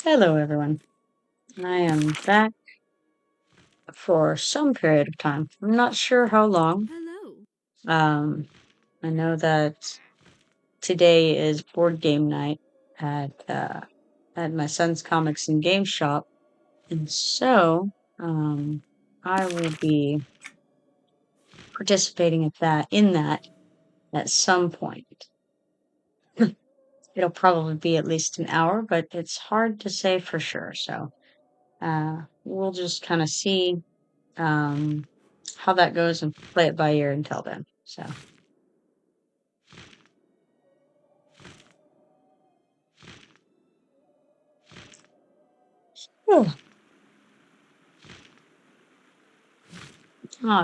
Hello, everyone. I am back for some period of time. I'm not sure how long. Hello. I know that today is board game night at my son's comics and game shop, and so I will be participating in that at some point. It'll probably be at least an hour, but it's hard to say for sure. So we'll just kind of see how that goes and play it by ear until then. So.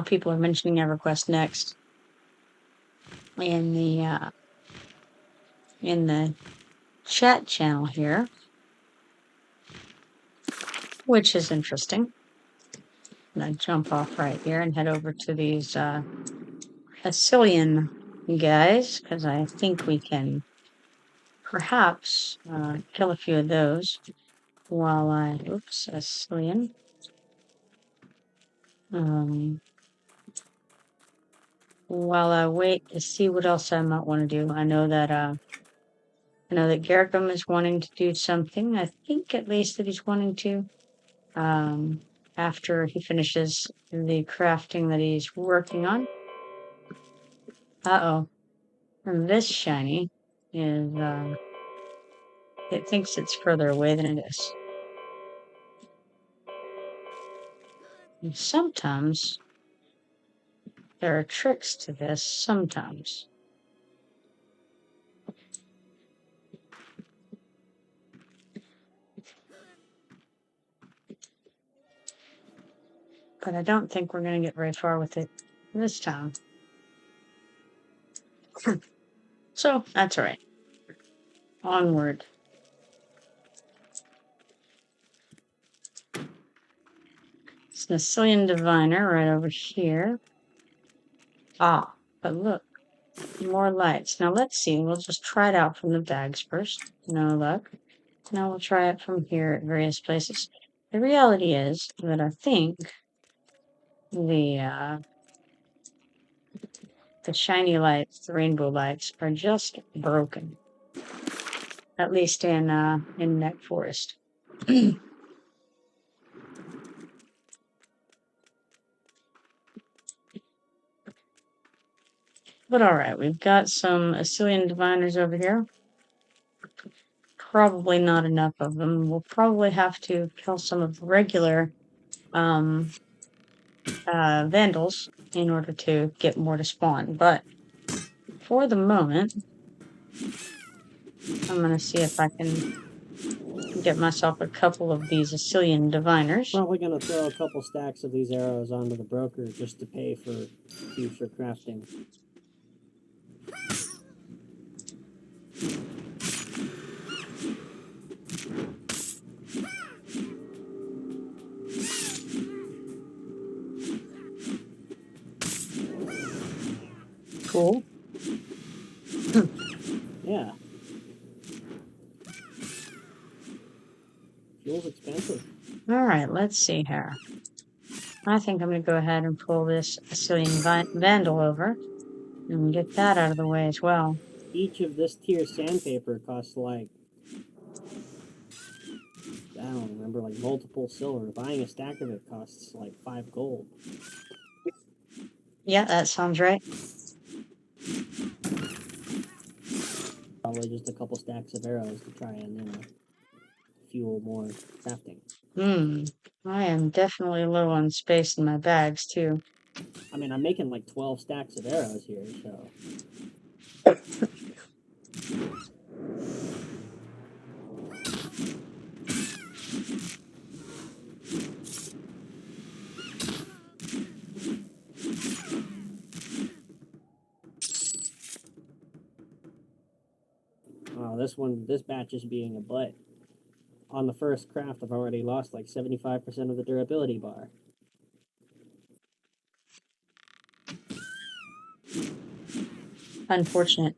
People are mentioning EverQuest next in the chat channel here, which is interesting. I'm gonna jump off right here and head over to these Asyllian guys because I think we can perhaps kill a few of those while Asyllian. While I wait to see what else I might want to do. I know that Garagrim is wanting to do something. I think at least that he's wanting to. After he finishes the crafting that he's working on. Uh-oh. And this shiny is, it thinks it's further away than it is. And sometimes there are tricks to this, sometimes. But I don't think we're going to get very far with it this time. So, that's all right. Onward. It's an Asyllian diviner right over here. Ah, but look. More lights. Now let's see. We'll just try it out from the bags first. No luck. Now we'll try it from here at various places. The reality is that I think the shiny lights, the rainbow lights, are just broken. At least in Nek Forest. But alright, we've got some Asyllian diviners over here. Probably not enough of them. We'll probably have to kill some of the regular vandals in order to get more to spawn. But for the moment, I'm going to see if I can get myself a couple of these Asyllian diviners. Probably going to throw a couple stacks of these arrows onto the broker just to pay for future crafting. Cool. Yeah. Fuel's expensive. Alright, let's see here. I think I'm going to go ahead and pull this Asyllian vandal over and get that out of the way as well. Each of this tier sandpaper costs like, I don't remember, like multiple silver. Buying a stack of it costs like 5 gold. Yeah, that sounds right. Probably just a couple stacks of arrows to try and, fuel more crafting. I am definitely low on space in my bags, too. I mean, I'm making like 12 stacks of arrows here, so... Wow, this batch is being a butt. On the first craft, I've already lost like 75% of the durability bar. Unfortunate.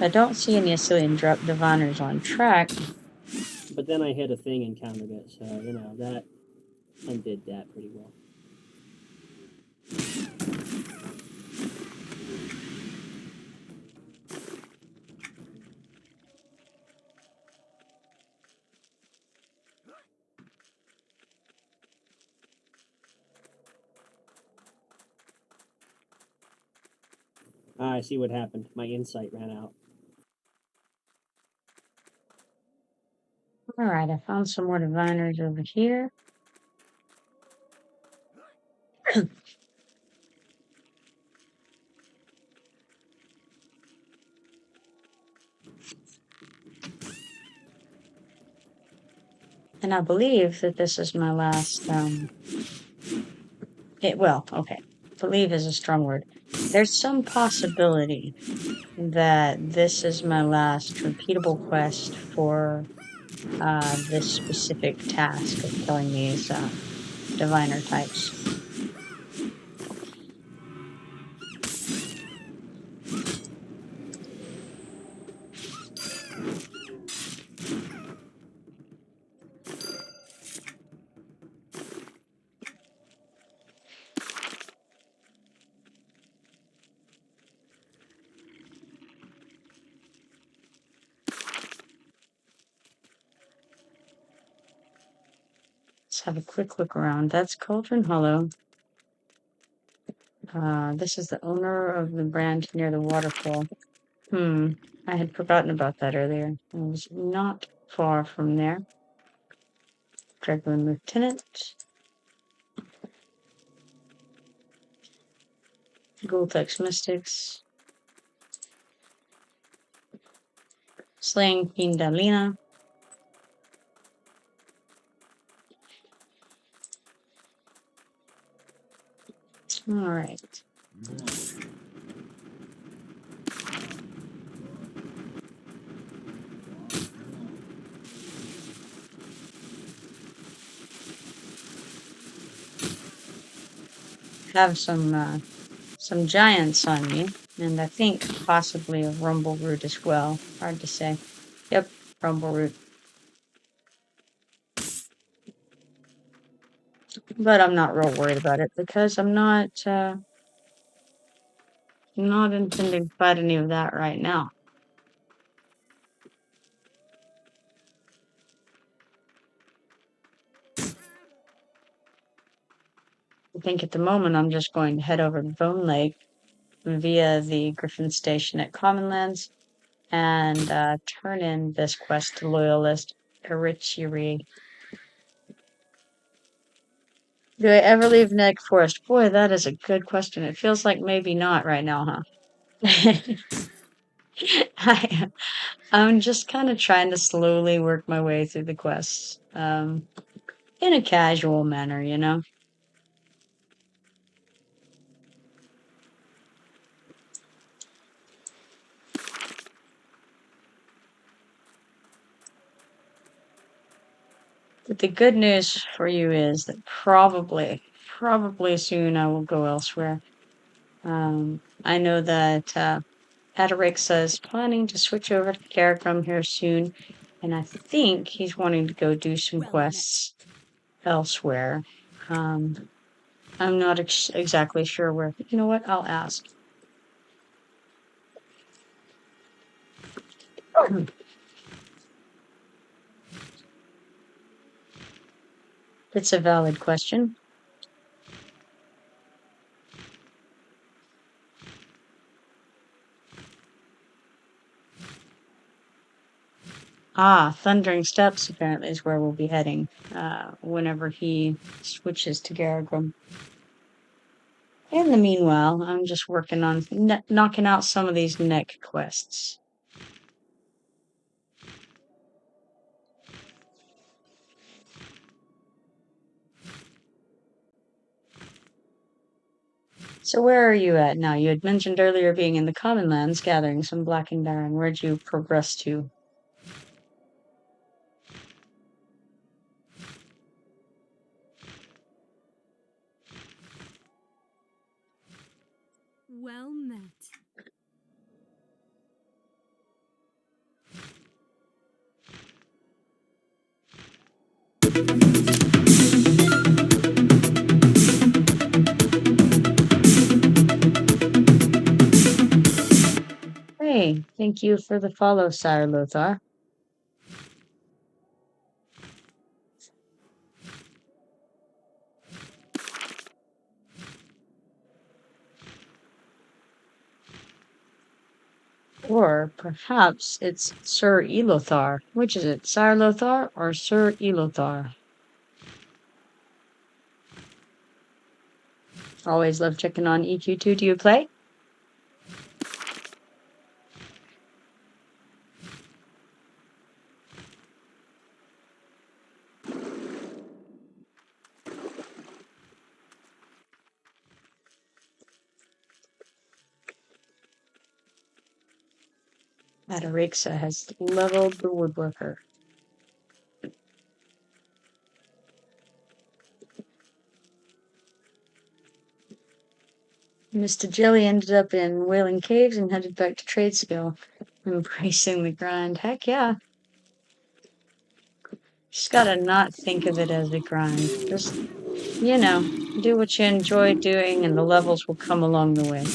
I don't see any Asyllian diviners on track. But then I hit a thing and countered it, so, you know, that undid that pretty well. Ah, I see what happened. My insight ran out. Alright, I found some more diviners over here. And I believe that this is my last, believe is a strong word. There's some possibility that this is my last repeatable quest for this specific task of killing these diviner types. Let's have a quick look around. That's Cauldron Hollow. This is the owner of the brand near the waterfall. I had forgotten about that earlier. It was not far from there. Garagrim Lieutenant. Gultex Mystics. Slaying Pindalina. Alright. Have some giants on me, and I think possibly a rumble root as well. Hard to say. Yep, rumble root. But I'm not real worried about it because I'm not intending to fight any of that right now. I think at the moment I'm just going to head over to Bone Lake via the Griffin station at Commonlands and turn in this quest to Loyalist Erichiri. Do I ever leave Nek Forest? Boy, that is a good question. It feels like maybe not right now, huh? I'm just kind of trying to slowly work my way through the quests in a casual manner, you know? But the good news for you is that probably soon I will go elsewhere. I know that Atarixa is planning to switch over to Garagrim here soon, and I think he's wanting to go do some quests elsewhere. I'm not exactly sure where. You know what? I'll ask. It's a valid question. Ah, Thundering Steps apparently is where we'll be heading whenever he switches to Garagrim. In the meanwhile, I'm just working on knocking out some of these Nek quests. So where are you at now? You had mentioned earlier being in the Commonlands gathering some Black and Baron. Where'd you progress to? Well met. Hey, thank you for the follow, Sire Lothar. Or perhaps it's Sir Elothar. Which is it, Sire Lothar or Sir Elothar? Always love checking on EQ2. Do you play? Atarixa has leveled the woodworker. Mr. Jelly ended up in Wailing Caves and headed back to Tradeskill, embracing the grind. Heck yeah. Just gotta not think of it as a grind. Just, you know, do what you enjoy doing and the levels will come along the way.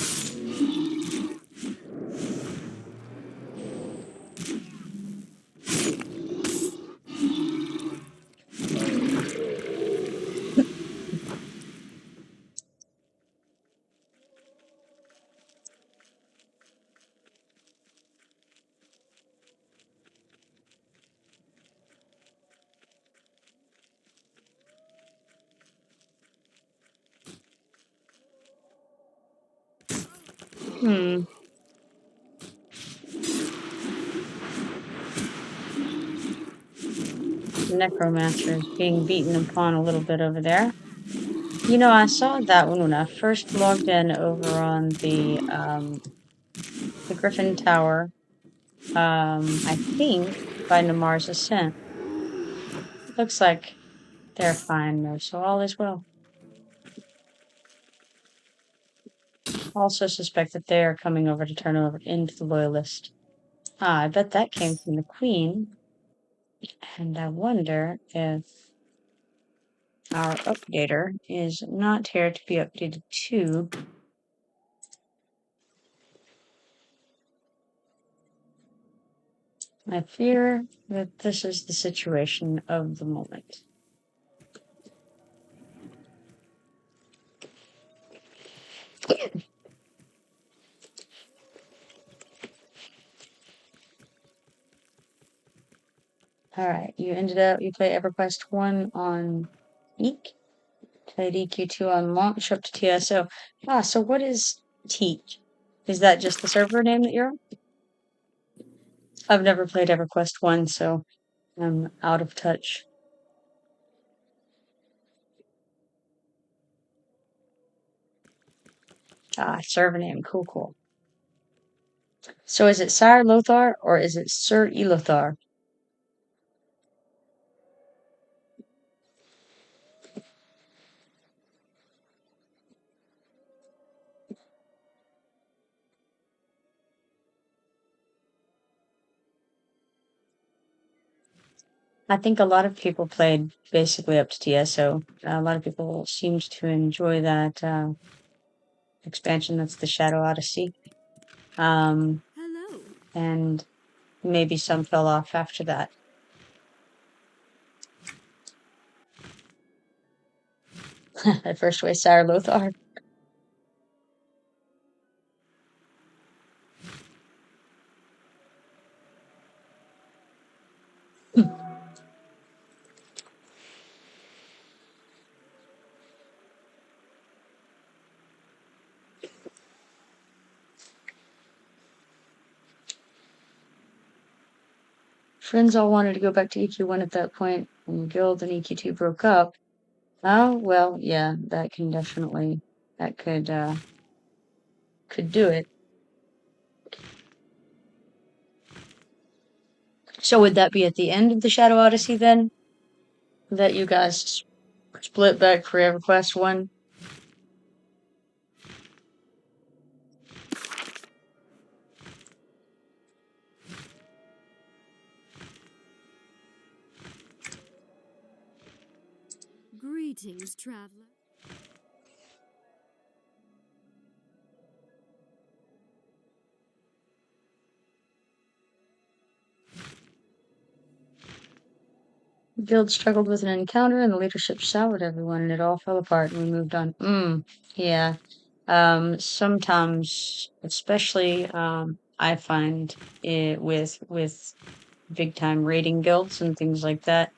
Necromancer is being beaten upon a little bit over there. You know, I saw that one when I first logged in over on the Griffin Tower. I think by Namar's Ascent. Looks like they're fine though, so all is well. Also suspect that they are coming over to turn over into the Loyalist. Ah, I bet that came from the Queen. And I wonder if our updater is not here to be updated to. I fear that this is the situation of the moment. Alright, you play EverQuest 1 on Eek, played EQ2 on Launch up to TSO. Ah, so what is Teak? Is that just the server name that you're on? I've never played EverQuest 1, so I'm out of touch. Ah, server name, cool. So is it Sire Lothar or is it Sir Elothar? I think a lot of people played basically up to TSO. A lot of people seemed to enjoy that expansion. That's the Shadow Odyssey. Hello. And maybe some fell off after that. At first way, Sire Lothar. Friends all wanted to go back to EQ1 at that point, and Guild and EQ2 broke up. Oh, well, yeah, that can definitely, that could do it. So would that be at the end of the Shadow Odyssey then? That you guys split back for EverQuest 1? Greetings, traveler. The guild struggled with an encounter, and the leadership soured everyone, and it all fell apart, and we moved on. Yeah. Sometimes, especially, I find it with big time raiding guilds and things like that,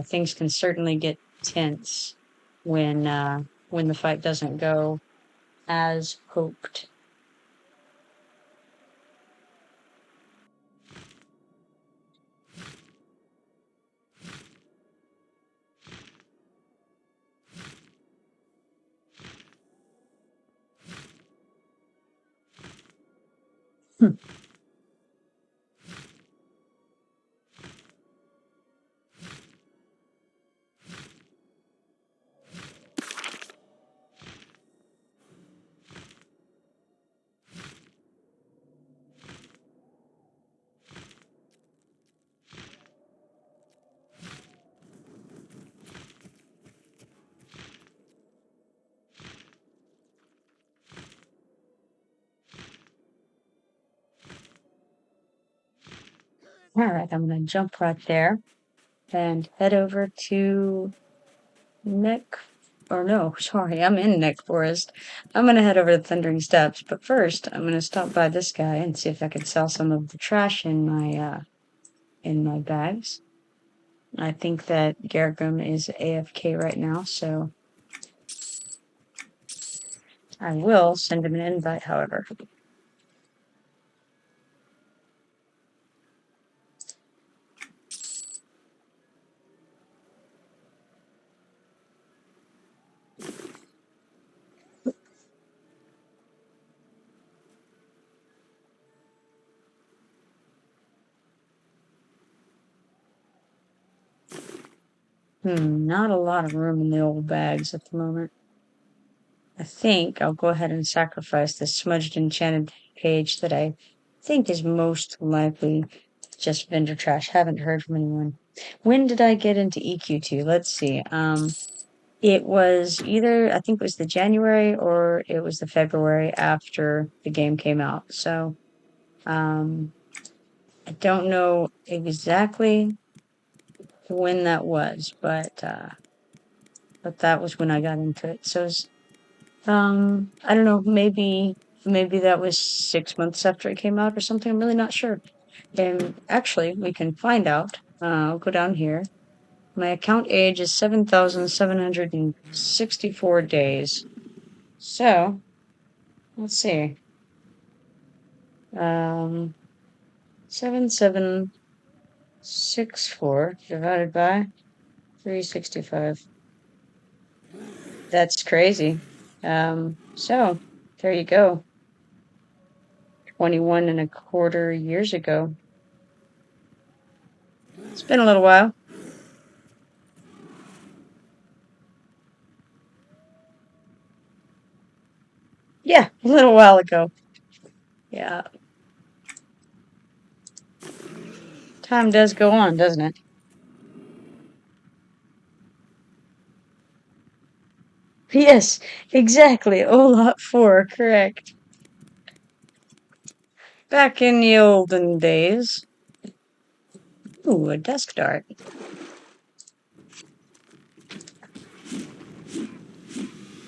things can certainly get tense when the fight doesn't go as hoped. Hmm. All right, I'm gonna jump right there and head over to Nek, or no, sorry, I'm in Nek Forest. I'm gonna head over to Thundering Steps, but first I'm gonna stop by this guy and see if I can sell some of the trash in my bags. I think that Garagrim is AFK right now, so I will send him an invite, however. Not a lot of room in the old bags at the moment. I think I'll go ahead and sacrifice the smudged enchanted page that I think is most likely just vendor trash. Haven't heard from anyone. When did I get into EQ2? Let's see. It was either, I think it was the January or it was the February after the game came out. So, I don't know exactly when that was, but that was when I got into it. So, I don't know, maybe that was 6 months after it came out or something. I'm really not sure. And actually, we can find out. I'll go down here. My account age is 7,764 days. So, let's see. 7764 divided by 365. That's crazy. So there you go. 21 and a quarter years ago. It's been a little while. Yeah, a little while ago. Yeah. Time does go on, doesn't it? Yes, exactly. Olot 4, correct. Back in the olden days. Ooh, a desk dart.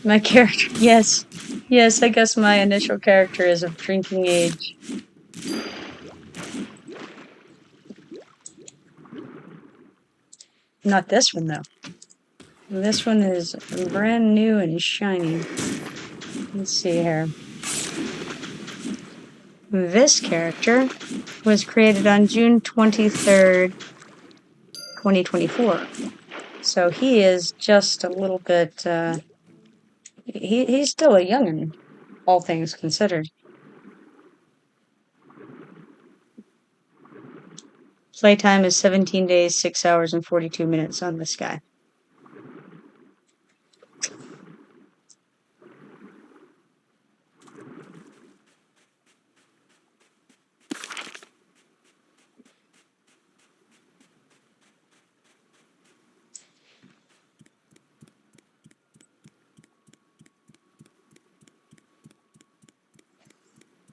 My character, yes. Yes, I guess my initial character is of drinking age. Not this one, though. This one is brand new and shiny. Let's see here. This character was created on June 23rd, 2024. So he is just a little bit, he's still a youngin', all things considered. Playtime is 17 days, 6 hours, and 42 minutes on this guy.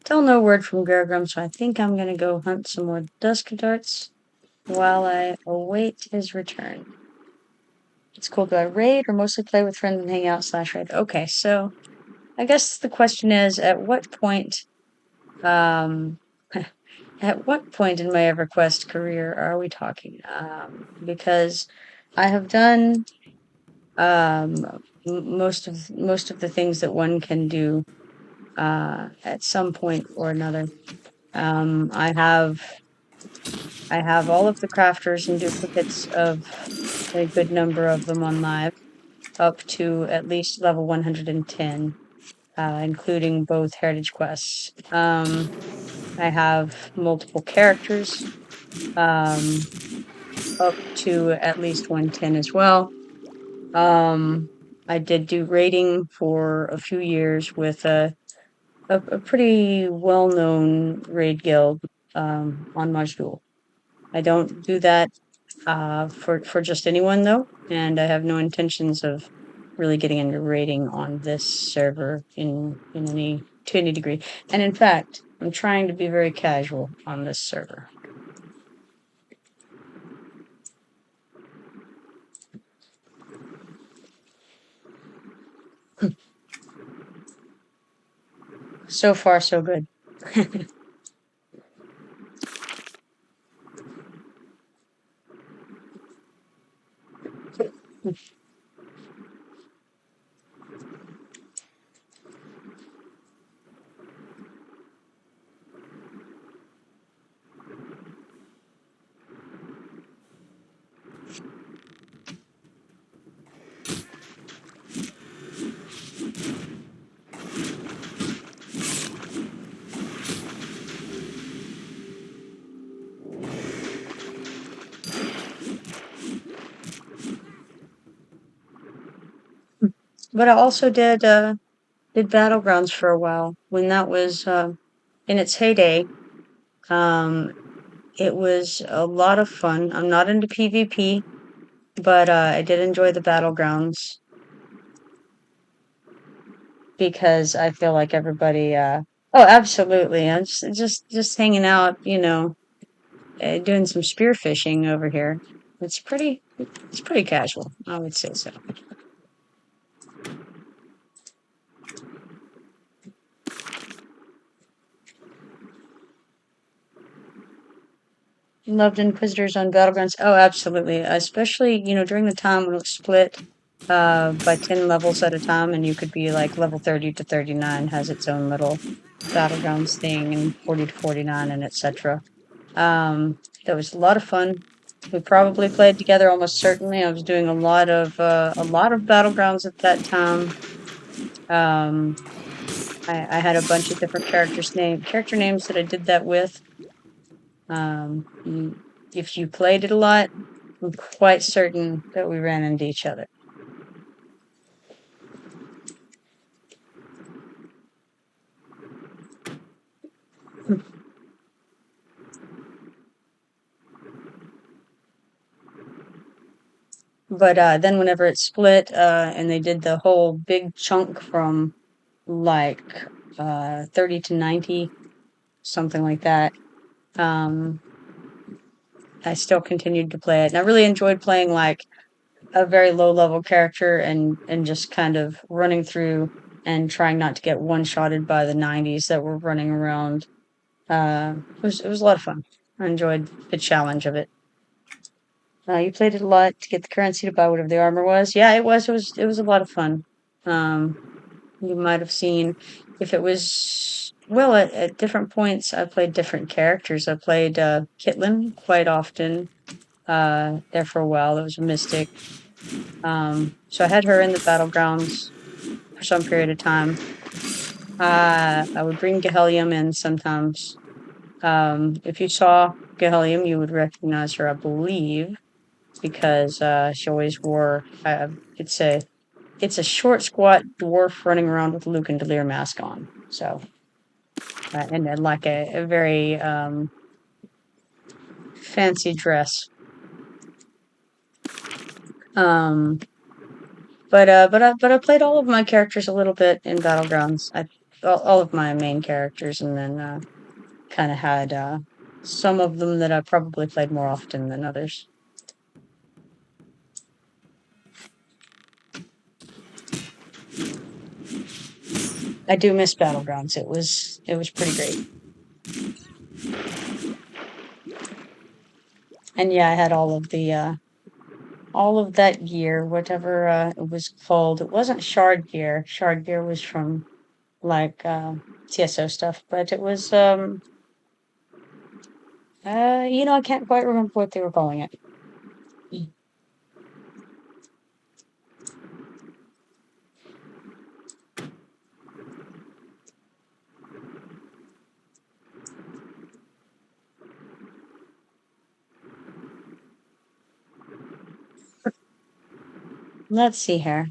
Still no word from Garagrim, so I think I'm gonna go hunt some more dusk darts while I await his return. It's cool. Do I raid or mostly play with friends and hang out / raid? Okay, so I guess the question is, at what point, at what point in my EverQuest career are we talking? Because I have done most of the things that one can do at some point or another. I have all of the crafters and duplicates of a good number of them on live, up to at least level 110, including both heritage quests. I have multiple characters, up to at least 110 as well. I did do raiding for a few years with a pretty well-known raid guild on Majdoul. I don't do that for just anyone though, and I have no intentions of really getting into raiding on this server in any to any degree. And in fact, I'm trying to be very casual on this server. So far, so good. But I also did Battlegrounds for a while when that was in its heyday. It was a lot of fun. I'm not into PvP, but I did enjoy the Battlegrounds because I feel like everybody. Oh, absolutely. I'm just hanging out, doing some spearfishing over here. It's pretty casual, I would say so. Loved Inquisitors on Battlegrounds. Oh, absolutely. Especially, during the time when it was split by 10 levels at a time, and you could be like level 30 to 39 has its own little Battlegrounds thing, and 40 to 49, and etc. That was a lot of fun. We probably played together almost certainly. I was doing a lot of Battlegrounds at that time. I had a bunch of different character names that I did that with. If you played it a lot, I'm quite certain that we ran into each other. But then whenever it split, and they did the whole big chunk from like 30 to 90, something like that, I still continued to play it. And I really enjoyed playing like a very low level character and just kind of running through and trying not to get one-shotted by the 90s that were running around. It was a lot of fun. I enjoyed the challenge of it. You played it a lot to get the currency to buy whatever the armor was. Yeah, it was. It was a lot of fun. You might have seen if it was well at different points. I played different characters. I played Kitlin quite often. There for a while. It was a mystic. So I had her in the battlegrounds for some period of time. I would bring Gahelium in sometimes. If you saw Gahelium, you would recognize her, I believe, because she always wore. It's a short, squat dwarf running around with a Luke and Delir mask on. So, and then like a very fancy dress. But I played all of my characters a little bit in Battlegrounds. all of my main characters, and then kind of had some of them that I probably played more often than others. I do miss Battlegrounds. It was pretty great. And yeah, I had all of that gear, whatever it was called. It wasn't shard gear. Shard gear was from like TSO stuff, but it was I can't quite remember what they were calling it. Let's see here.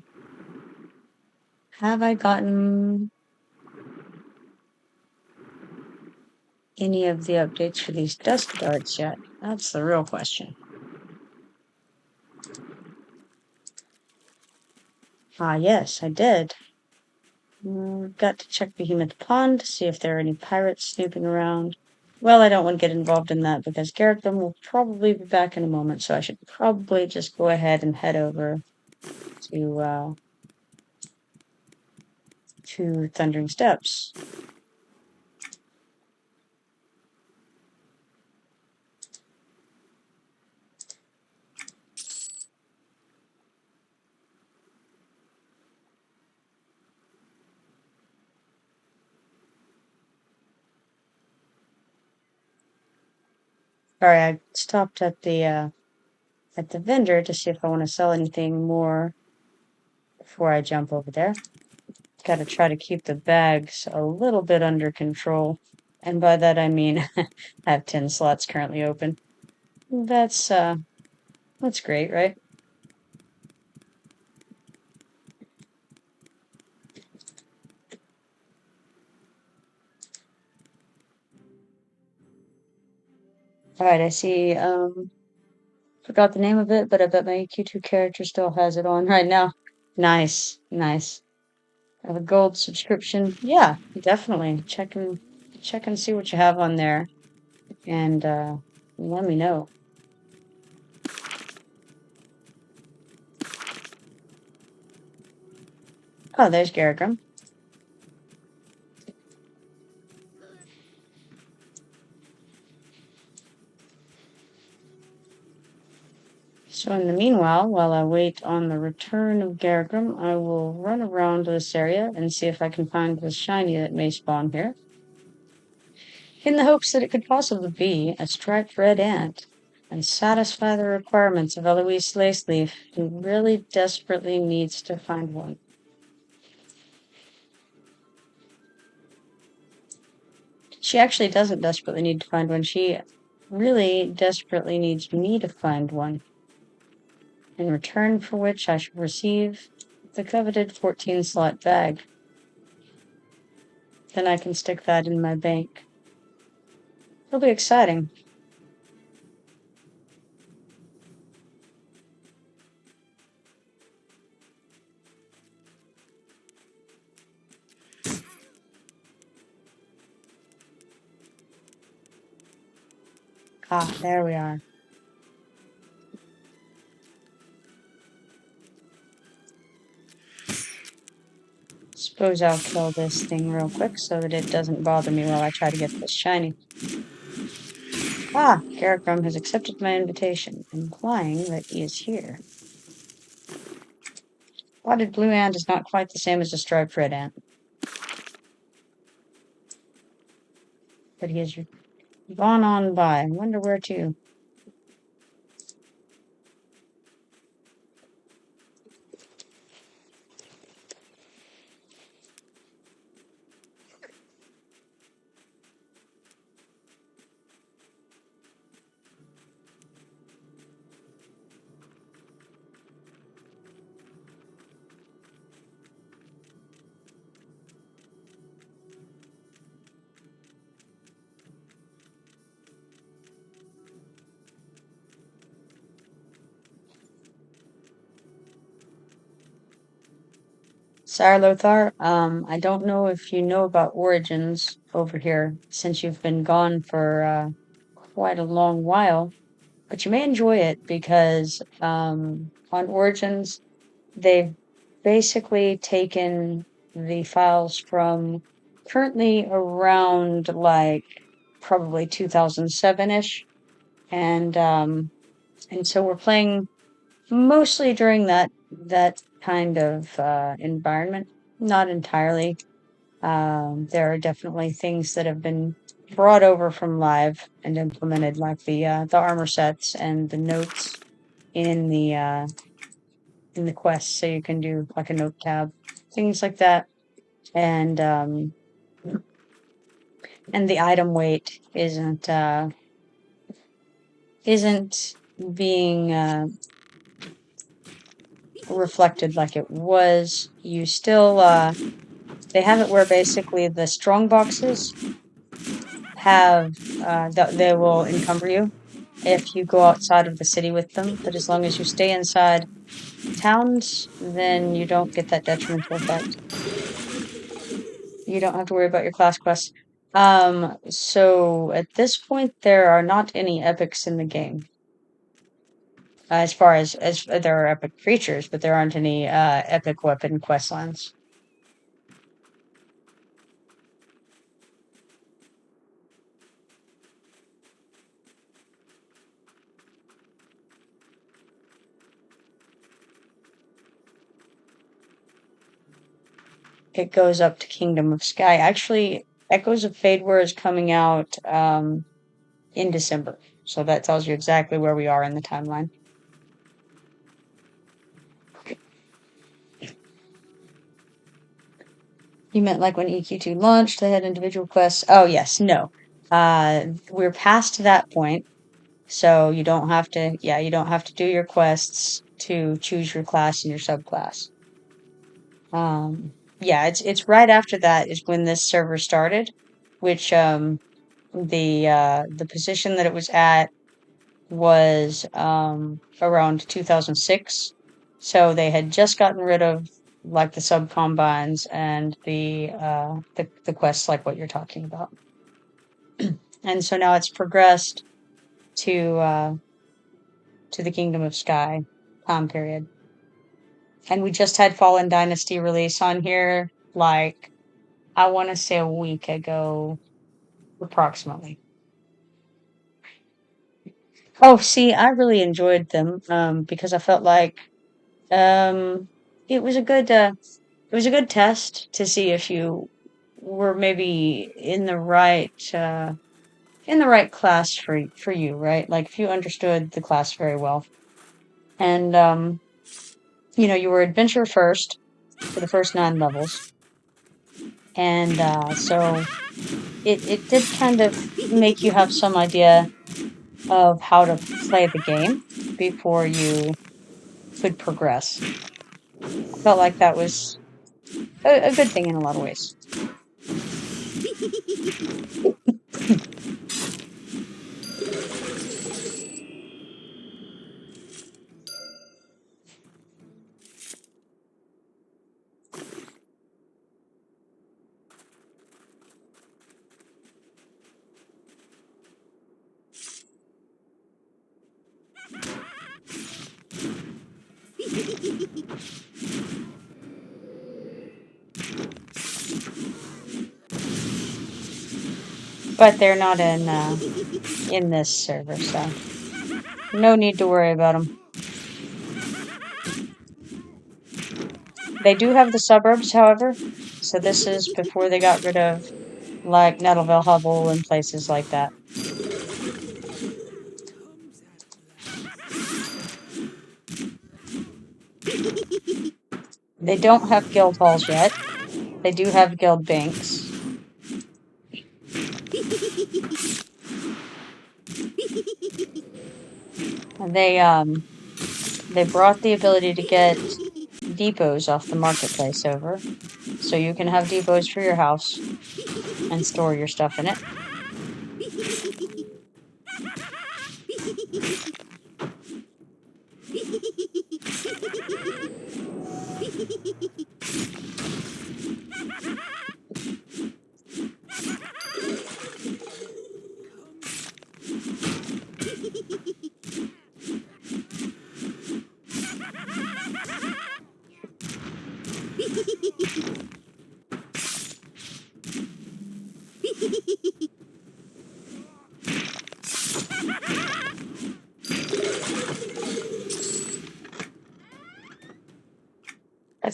Have I gotten any of the updates for these dust darts yet? That's the real question. Ah, yes, I did. Got to check Behemoth Pond to see if there are any pirates snooping around. Well, I don't want to get involved in that because Garagrim will probably be back in a moment, so I should probably just go ahead and head over to Thundering Steps. Sorry, I stopped at the vendor to see if I want to sell anything more before I jump over there. Got to try to keep the bags a little bit under control. And by that I mean I have 10 slots currently open. That's great, right? Alright, I see, forgot the name of it, but I bet my Q2 character still has it on right now. Nice, nice. I have a gold subscription. Yeah, definitely. Check and see what you have on there. And let me know. Oh, there's Garagrim. So in the meanwhile, while I wait on the return of Garagrim, I will run around this area and see if I can find the shiny that may spawn here, in the hopes that it could possibly be a striped red ant, and satisfy the requirements of Elowys Laceleaf, who really desperately needs to find one. She actually doesn't desperately need to find one. She really desperately needs me to find one, in return for which I should receive the coveted 14-slot bag. Then I can stick that in my bank. It'll be exciting. Ah, there we are. Suppose I'll kill this thing real quick so that it doesn't bother me while I try to get this shiny. Ah, Garagrim has accepted my invitation, implying that he is here. Spotted blue ant is not quite the same as a striped red ant. But he has gone on by. I wonder where to. Sire Lothar, I don't know if you know about Origins over here, since you've been gone for quite a long while, but you may enjoy it because on Origins, they've basically taken the files from currently around like probably 2007-ish, and so we're playing mostly during that kind of environment. Not entirely. There are definitely things that have been brought over from live and implemented, like the armor sets and the notes in the quest, so you can do like a note tab, things like that, and the item weight isn't being reflected like it was. You still they have it where basically the strong boxes have they will encumber you if you go outside of the city with them, but as long as you stay inside towns, then you don't get that detrimental effect. You don't have to worry about your class quests. So at this point, there are not any epics in the game. As far as there are epic creatures, but there aren't any epic weapon quest lines. It goes up to Kingdom of Sky. Actually, Echoes of Fadewar is coming out in December, so that tells you exactly where we are in the timeline. You meant like when EQ2 launched, they had individual quests? Oh, yes, no. We're past that point, so you don't have to, you don't have to do your quests to choose your class and your subclass. Yeah, it's right after that is when this server started, which the position that it was at was around 2006. So they had just gotten rid of like the sub combines and the quests like what you're talking about. And so now it's progressed to the Kingdom of Sky time period. And we just had Fallen Dynasty release on here, like I want to say a week ago, approximately. Oh, see, I really enjoyed them because I felt like it was a good test to see if you were maybe in the right class for you, right? Like if you understood the class very well. And you were adventure first for the first 9 levels. And so it did kind of make you have some idea of how to play the game before you could progress. I felt like that was a good thing in a lot of ways. But they're not in this server, so no need to worry about them. They do have the suburbs, however, so this is before they got rid of like Nettleville Hubble and places like that. They don't have guild halls yet. They do have guild banks. And they brought the ability to get depots off the marketplace over, so you can have depots for your house and store your stuff in it.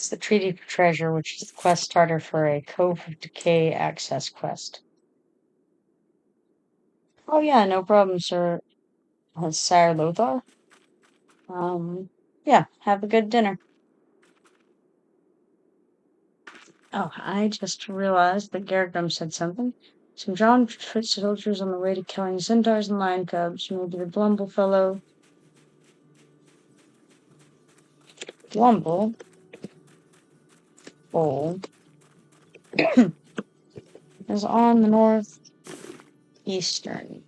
That's the Treaty for Treasure, which is the quest starter for a Cove of Decay access quest. Oh yeah, no problem, sir. Sire Lothar. Yeah, have a good dinner. Oh, I just realized that Garagrim said something. Some drawn foot soldiers on the way to killing centaurs and lion cubs. Maybe the Blumble fellow. Blumble? Bowl is on the northeastern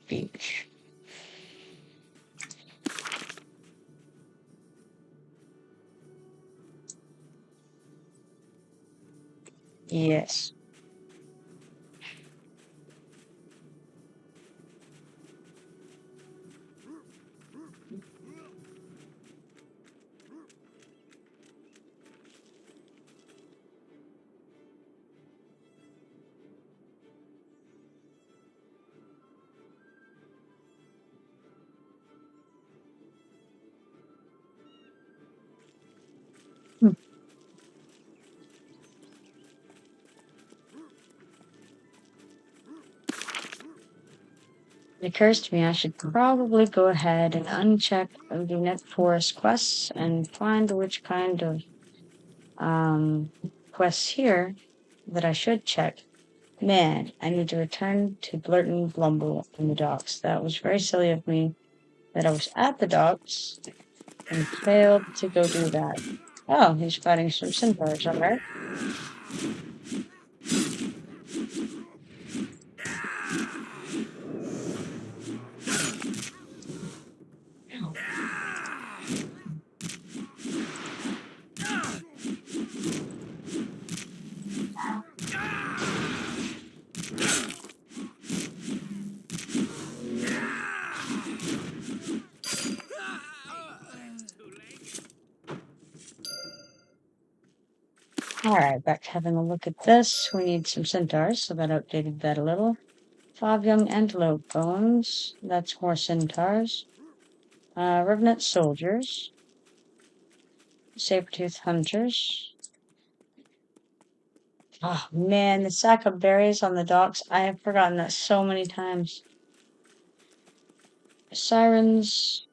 beach. Yes. It occurs to me I should probably go ahead and uncheck the Nek Forest quests and find which kind of quests here that I should check. Man, I need to return to Blurton Blumble in the docks. That was very silly of me that I was at the docks and failed to go do that. Oh, he's fighting some centaurs, alright. Alright, back to having a look at this. We need some centaurs, so that updated that a little. 5 young antelope bones. That's more centaurs. Revenant soldiers. Saber-tooth hunters. Oh man, the sack of berries on the docks. I have forgotten that so many times. Sirens.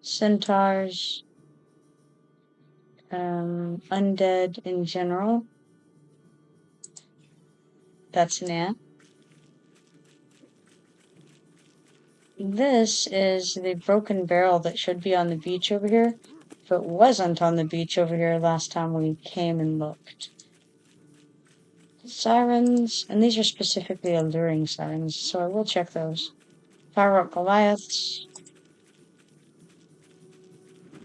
Centaurs. Undead in general. That's an ant. This is the broken barrel that should be on the beach over here, but wasn't on the beach over here last time we came and looked. Sirens, and these are specifically alluring sirens, so I will check those. Firework Goliaths.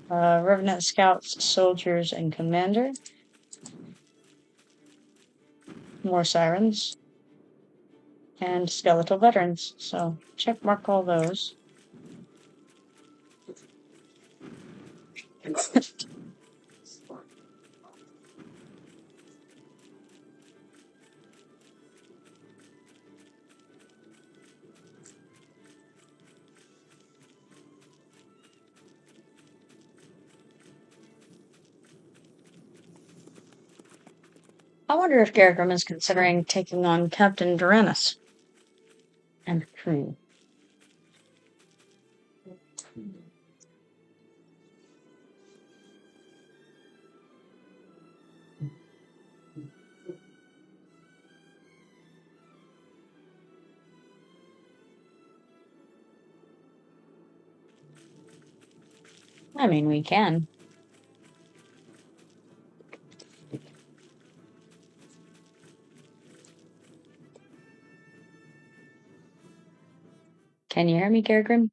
Revenant Scouts, Soldiers, and Commander. More sirens. And skeletal veterans. So check mark all those. I wonder if Garagrim is considering taking on Captain Duranus and crew. I mean, we can. Can you hear me, Garagrim?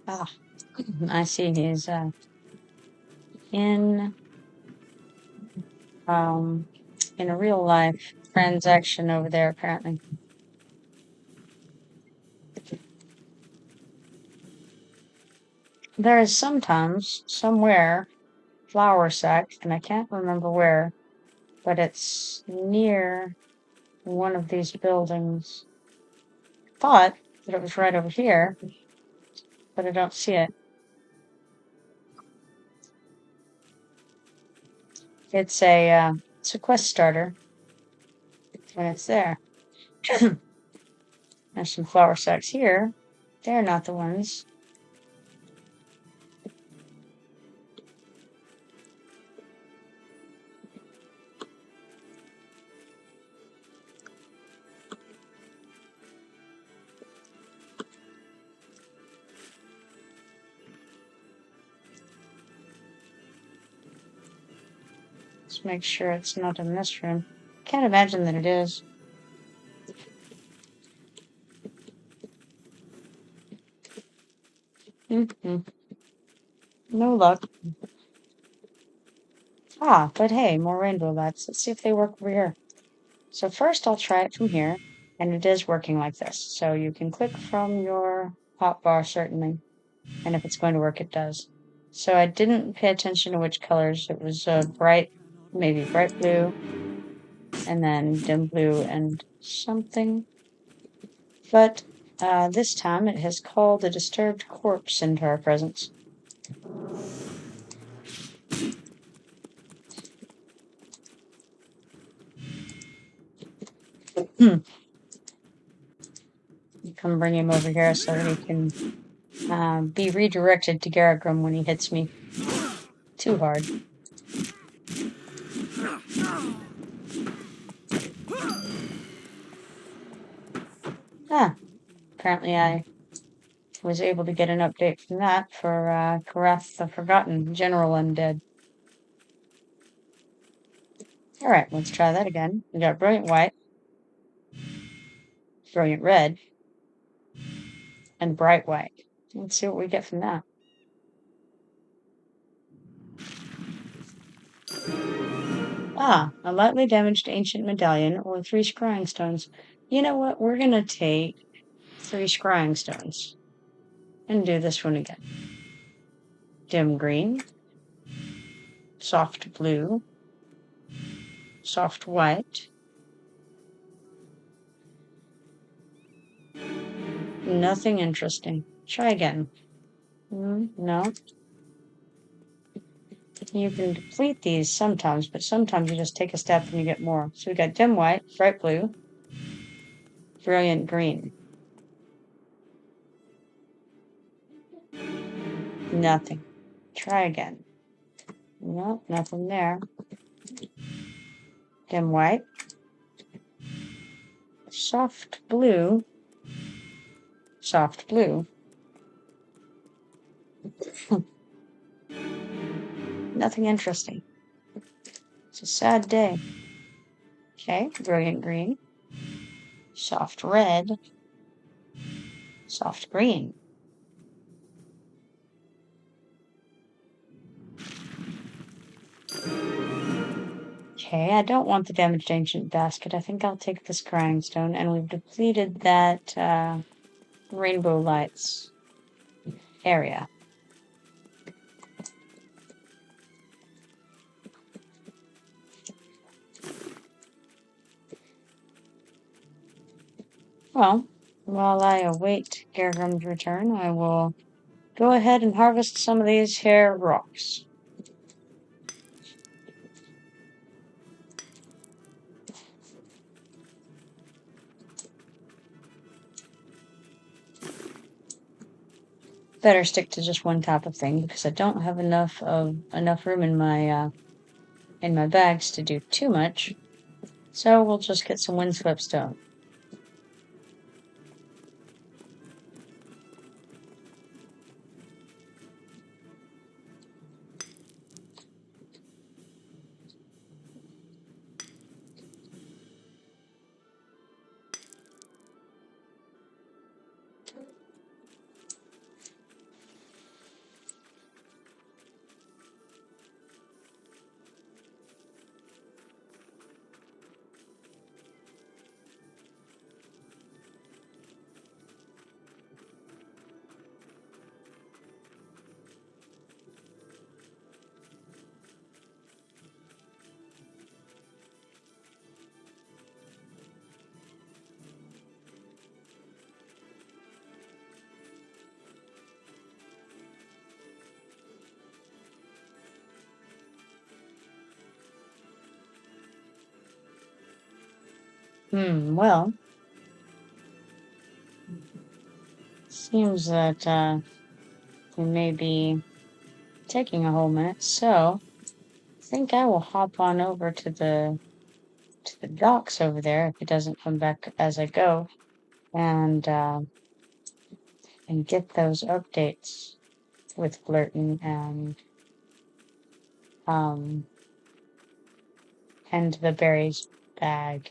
Ah, I see he's in in a real life transaction over there apparently. There is sometimes, somewhere, flour sack, and I can't remember where, but it's near one of these buildings. Thought that it was right over here, but I don't see it. It's a quest starter when it's there. There's some flour sacks here. They're not the ones. Let's make sure it's not in this room. Can't imagine that it is. No luck. Ah, but hey, more rainbow lights. Let's see if they work over here. So first I'll try it from here, and it is working like this. So you can click from your hotbar, certainly. And if it's going to work, it does. So I didn't pay attention to which colors. It was maybe bright blue, and then dim blue and something. But this time it has called a disturbed corpse into our presence. Come bring him over here so that he can be redirected to Garagrim when he hits me too hard. Apparently I was able to get an update from that for Karath the Forgotten, General Undead. Alright, let's try that again. We got Brilliant White, Brilliant Red, and Bright White. Let's see what we get from that. A lightly damaged ancient medallion or 3 scrying stones. You know what? We're gonna take 3 scrying stones and do this one again. Dim green, soft blue, soft white, nothing interesting. Try again. No. You can deplete these sometimes, but sometimes you just take a step and you get more. So we got dim white, bright blue, brilliant green. Nothing. Try again. Nope, nothing there. Dim white, soft blue, soft blue. Nothing interesting. It's a sad day. Okay, brilliant green, soft red, soft green. Okay, I don't want the damaged ancient basket. I think I'll take the scrying stone, and we've depleted that rainbow lights area. Well, while I await Garagrim's return, I will go ahead and harvest some of these here rocks. Better stick to just one type of thing because I don't have enough room in my bags to do too much. So we'll just get some windswept stone. Well, seems that we may be taking a whole minute, so I think I will hop on over to the docks over there if it doesn't come back as I go, and get those updates with Blurton and the berries bag.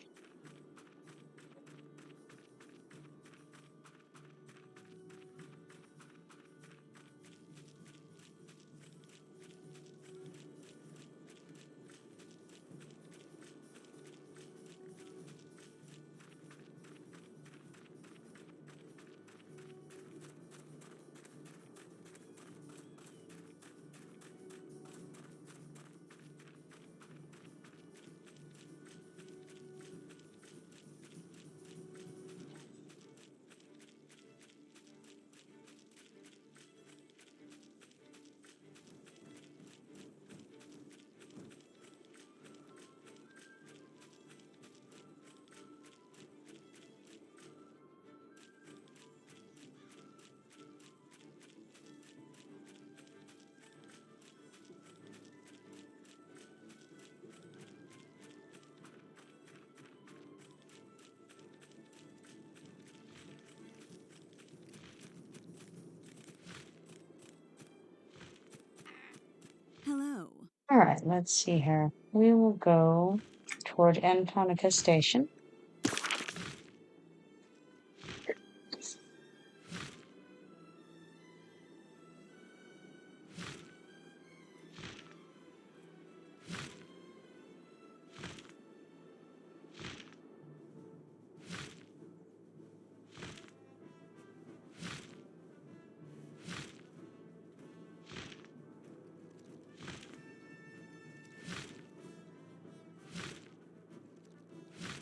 Hello. All right, let's see here. We will go toward Antonica Station.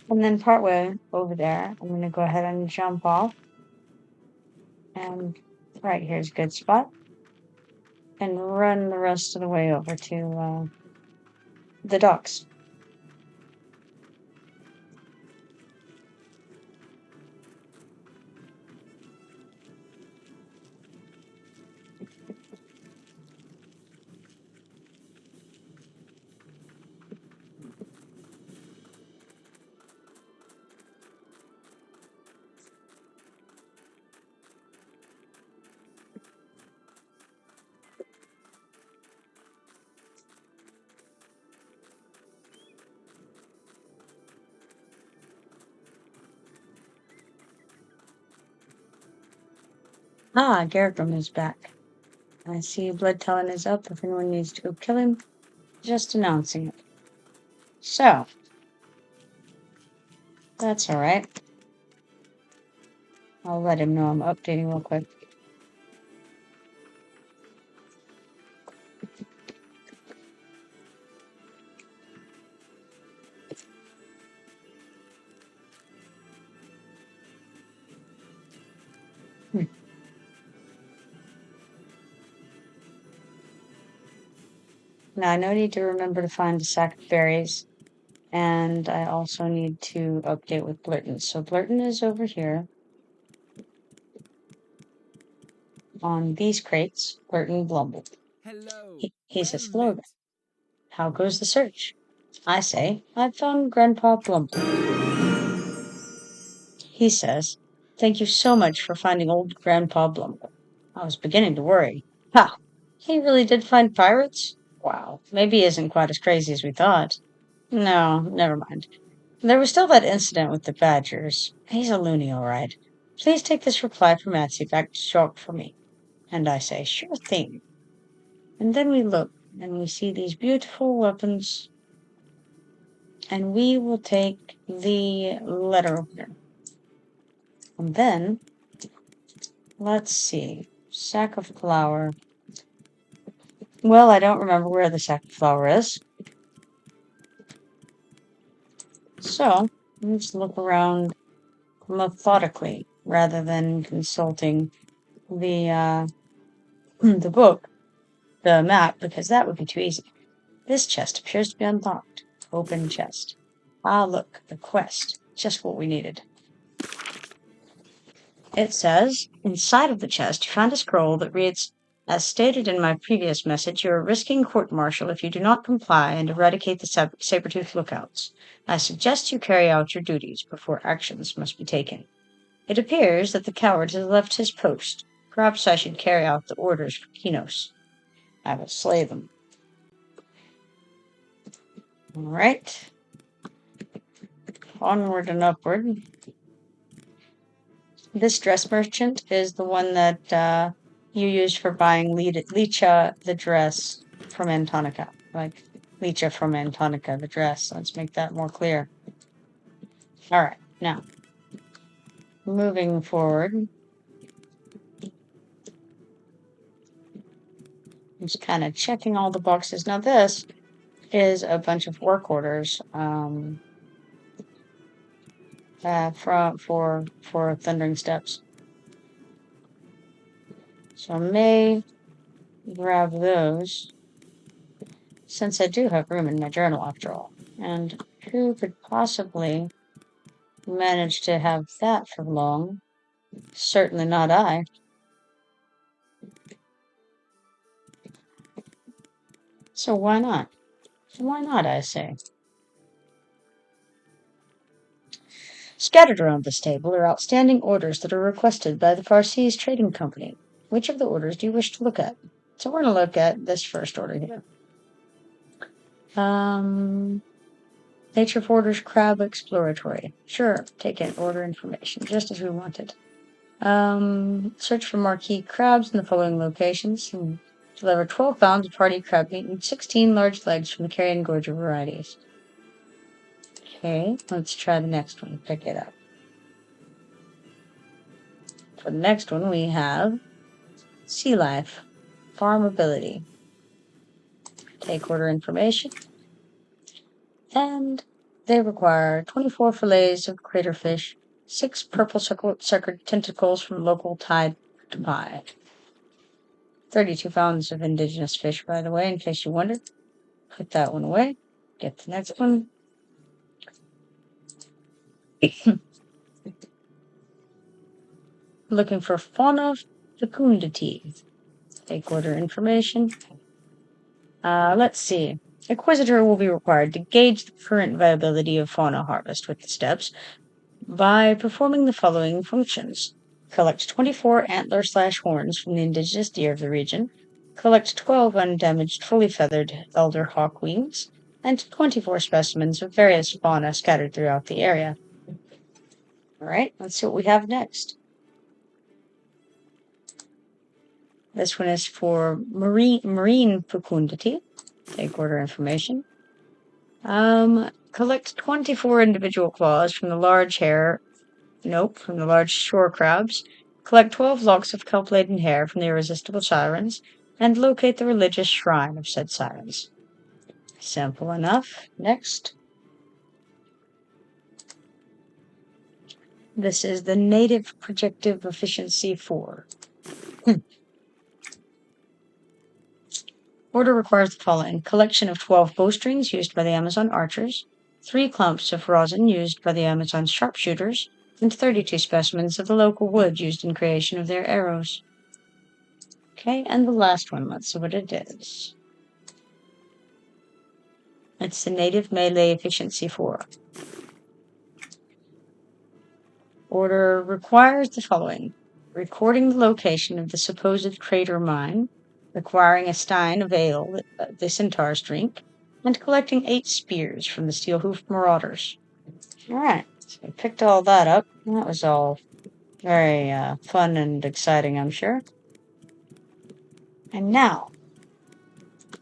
And then partway over there, I'm going to go ahead and jump off. And right here's a good spot. And run the rest of the way over to the docks. Ah, Garagrim is back. I see Blood Talon is up if anyone needs to go kill him. Just announcing it. So, that's alright. I'll let him know I'm updating real quick. Now, I know I need to remember to find a sack of berries, and I also need to update with Blurton. So Blurton is over here on these crates. Blurton Blumble. Hello. He Well says, "Hello, met. how goes the search?" I say, "I've found Grandpa Blumble." He says, "Thank you so much for finding old Grandpa Blumble. I was beginning to worry." Ha! He really did find pirates? Wow, maybe he isn't quite as crazy as we thought. No, never mind. There was still that incident with the badgers. He's a loony, all right. Please take this reply from Matsy back to Jacques for me. And I say, "Sure thing." And then we look, and we see these beautiful weapons, and we will take the letter opener. And then, let's see, sack of flour. Well, I don't remember where the sack of flour is. So, let's look around methodically rather than consulting the the book, the map, because that would be too easy. This chest appears to be unlocked. Open chest. Ah, look, the quest. Just what we needed. It says, inside of the chest, you found a scroll that reads, as stated in my previous message, you are risking court-martial if you do not comply and eradicate the saber-toothed lookouts. I suggest you carry out your duties before actions must be taken. It appears that the coward has left his post. Perhaps I should carry out the orders for Kinos. I will slay them. All right. Onward and upward. This dress merchant is the one that you used for buying Licha the dress from Antonica. Like, Licha from Antonica, the dress. Let's make that more clear. Alright, now. Moving forward. I'm just kind of checking all the boxes. Now this is a bunch of work orders for Thundering Steps. So I may grab those, since I do have room in my journal after all. And who could possibly manage to have that for long? Certainly not I. So why not? Why not, I say? Scattered around this table are outstanding orders that are requested by the Farsees Trading Company. Which of the orders do you wish to look at? So we're going to look at this first order here. Nature of Orders Crab Exploratory. Sure, take in order information, just as we wanted. Search for marquee crabs in the following locations and deliver 12 pounds of party crab meat and 16 large legs from the carrion gorger varieties. Okay, let's try the next one. Pick it up. For the next one, we have Sea Life, Farm Ability. Take order information. And they require 24 fillets of craterfish, 6 purple suckered tentacles from local tide to pie. 32 pounds of indigenous fish, by the way, in case you wondered. Put that one away. Get the next one. Looking for fauna fecundity. Take order information. Let's see. Inquisitor will be required to gauge the current viability of fauna harvest with the steps by performing the following functions. Collect 24 antler/horns from the indigenous deer of the region. Collect 12 undamaged, fully feathered elder hawk wings, and 24 specimens of various fauna scattered throughout the area. Alright, let's see what we have next. This one is for marine fecundity. Take order information. Collect 24 individual claws from the large shore crabs. Collect 12 locks of kelp-laden hair from the irresistible sirens, and locate the religious shrine of said sirens. Simple enough. Next. This is the Native Projective Efficiency 4. Order requires the following. Collection of 12 bowstrings used by the Amazon archers, 3 clumps of rosin used by the Amazon sharpshooters, and 32 specimens of the local wood used in creation of their arrows. Okay, and the last one, let's see what it is. It's the Native Melee Efficiency 4. Order requires the following. Recording the location of the supposed crater mine, requiring a stein of ale that the centaurs drink, and collecting 8 spears from the steel-hoofed marauders. Alright, so we picked all that up. That was all very fun and exciting, I'm sure. And now,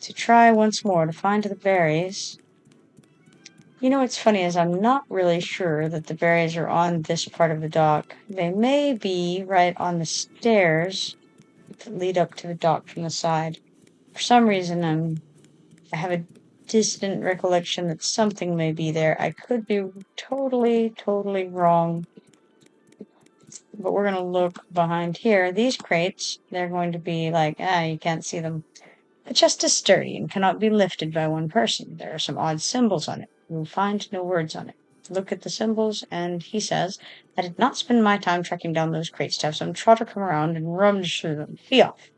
to try once more to find the berries. You know what's funny is I'm not really sure that the berries are on this part of the dock. They may be right on the stairs that lead up to the dock from the side. For some reason, I have a distant recollection that something may be there. I could be totally wrong. But we're going to look behind here. These crates, they're going to be like, you can't see them. The chest is sturdy and cannot be lifted by one person. There are some odd symbols on it. You will find no words on it. look at the symbols, and he says, I did not spend my time tracking down those crates to have some trotter come around and rummage through them. Be off.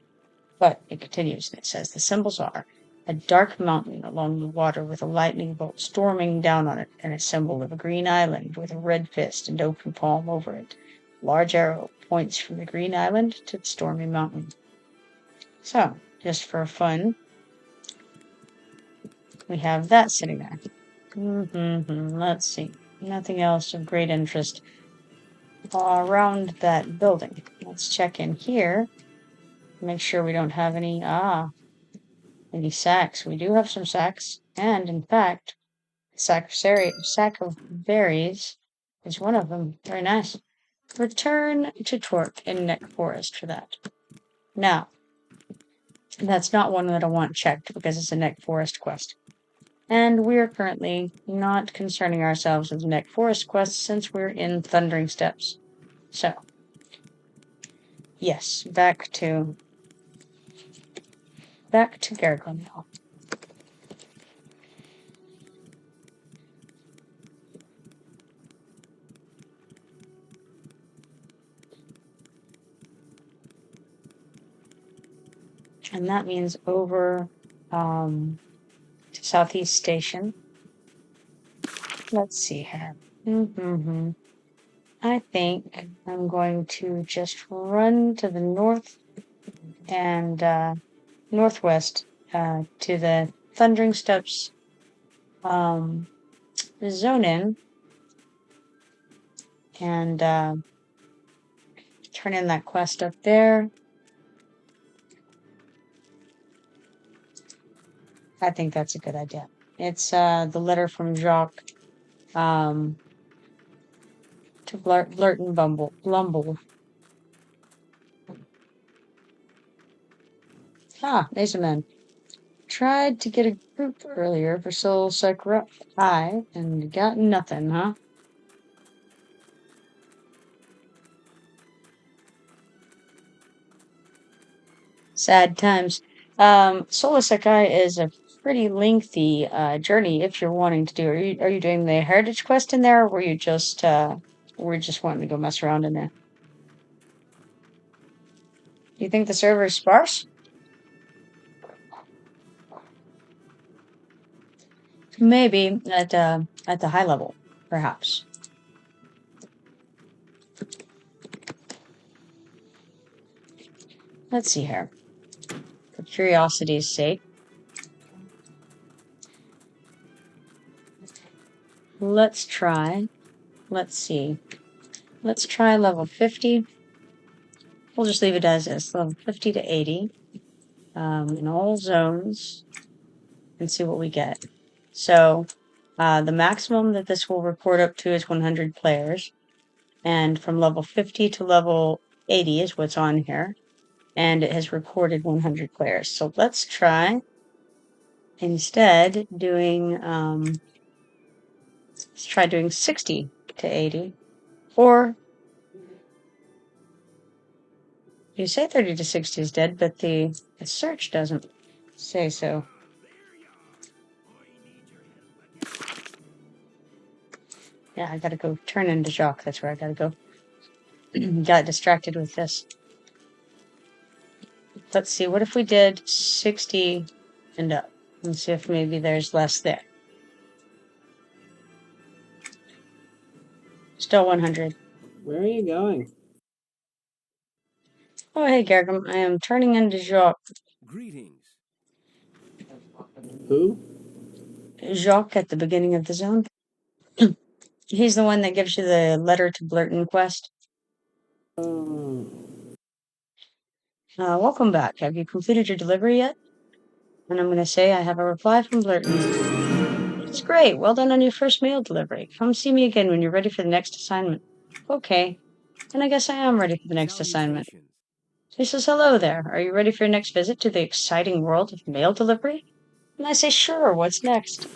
But it continues, and it says the symbols are a dark mountain along the water with a lightning bolt storming down on it, and a symbol of a green island with a red fist and open palm over it. Large arrow points from the green island to the stormy mountain. So, just for fun, we have that sitting there. Let's see. Nothing else of great interest around that building. Let's check in here. Make sure we don't have any sacks. We do have some sacks, and in fact, sack of berries is one of them. Very nice. Return to Torque in Nek Forest for that. Now, that's not one that I want checked because it's a Nek Forest quest. And we're currently not concerning ourselves with Nek Forest quests since we're in Thundering Steppes. So, yes, back to Garagrim now. And that means over to Southeast Station. Let's see here. I think I'm going to just run to the north and northwest to the Thundering Steppes zone in and turn in that quest up there. I think that's a good idea. It's the letter from Jacques to Blurton Blumble. There's a man. Tried to get a group earlier for Soul Sakura and got nothing, huh? Sad times. Soul Sakai is a pretty lengthy journey if you're wanting to do. Are you doing the heritage quest in there, or were you just wanting to go mess around in there? You think the server is sparse? Maybe at the high level, perhaps. Let's see here. For curiosity's sake. Let's try. Let's see. Let's try level 50. We'll just leave it as is. Level 50 to 80. In all zones. And see what we get. So, the maximum that this will report up to is 100 players. And from level 50 to level 80 is what's on here. And it has recorded 100 players. So let's try instead doing, let's try doing 60 to 80. Or, you say 30 to 60 is dead, but the search doesn't say so. Yeah, I gotta go turn into Jacques. That's where I gotta go. Got distracted with this. Let's see, what if we did 60 and up? Let's see if maybe there's less there. Still 100. Where are you going? Oh, hey, Garagrim. I am turning into Jacques. Greetings. Who? Jacques at the beginning of the zone. He's the one that gives you the letter to Blurton quest. Welcome back. Have you completed your delivery yet? And I'm going to say I have a reply from Blurton. It's great. Well done on your first mail delivery. Come see me again when you're ready for the next assignment. Okay. And I guess I am ready for the next assignment. He says, hello there. Are you ready for your next visit to the exciting world of mail delivery? And I say, sure. What's next?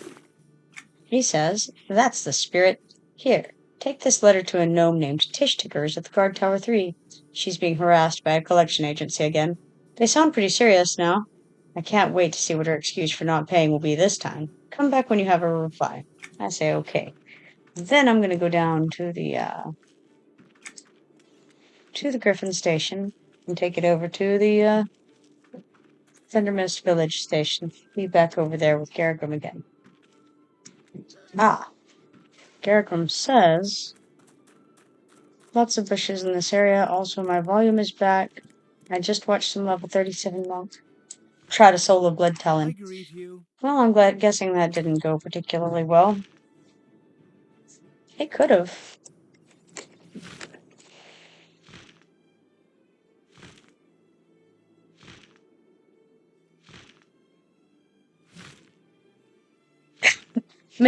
He says, that's the spirit. Here, take this letter to a gnome named Tish Tickers at the Guard Tower 3. She's being harassed by a collection agency again. They sound pretty serious now. I can't wait to see what her excuse for not paying will be this time. Come back when you have a reply. I say, okay. Then I'm gonna go down to the griffin station and take it over to the Thundermist Village station. Be back over there with Garagrim again. Ah, Garagrim says lots of bushes in this area. Also, my volume is back. I just watched some level 37 monk try to solo blood talon. Well, I'm guessing that didn't go particularly well. It could have.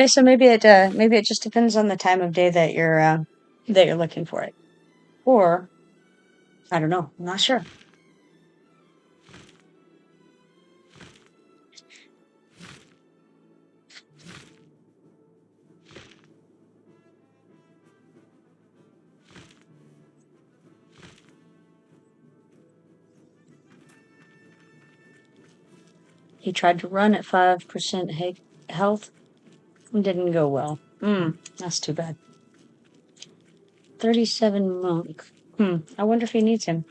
So maybe it just depends on the time of day that you're looking for it, or I don't know. I'm not sure. He tried to run at 5% health. Didn't go well. That's too bad. 37 monk. I wonder if he needs him.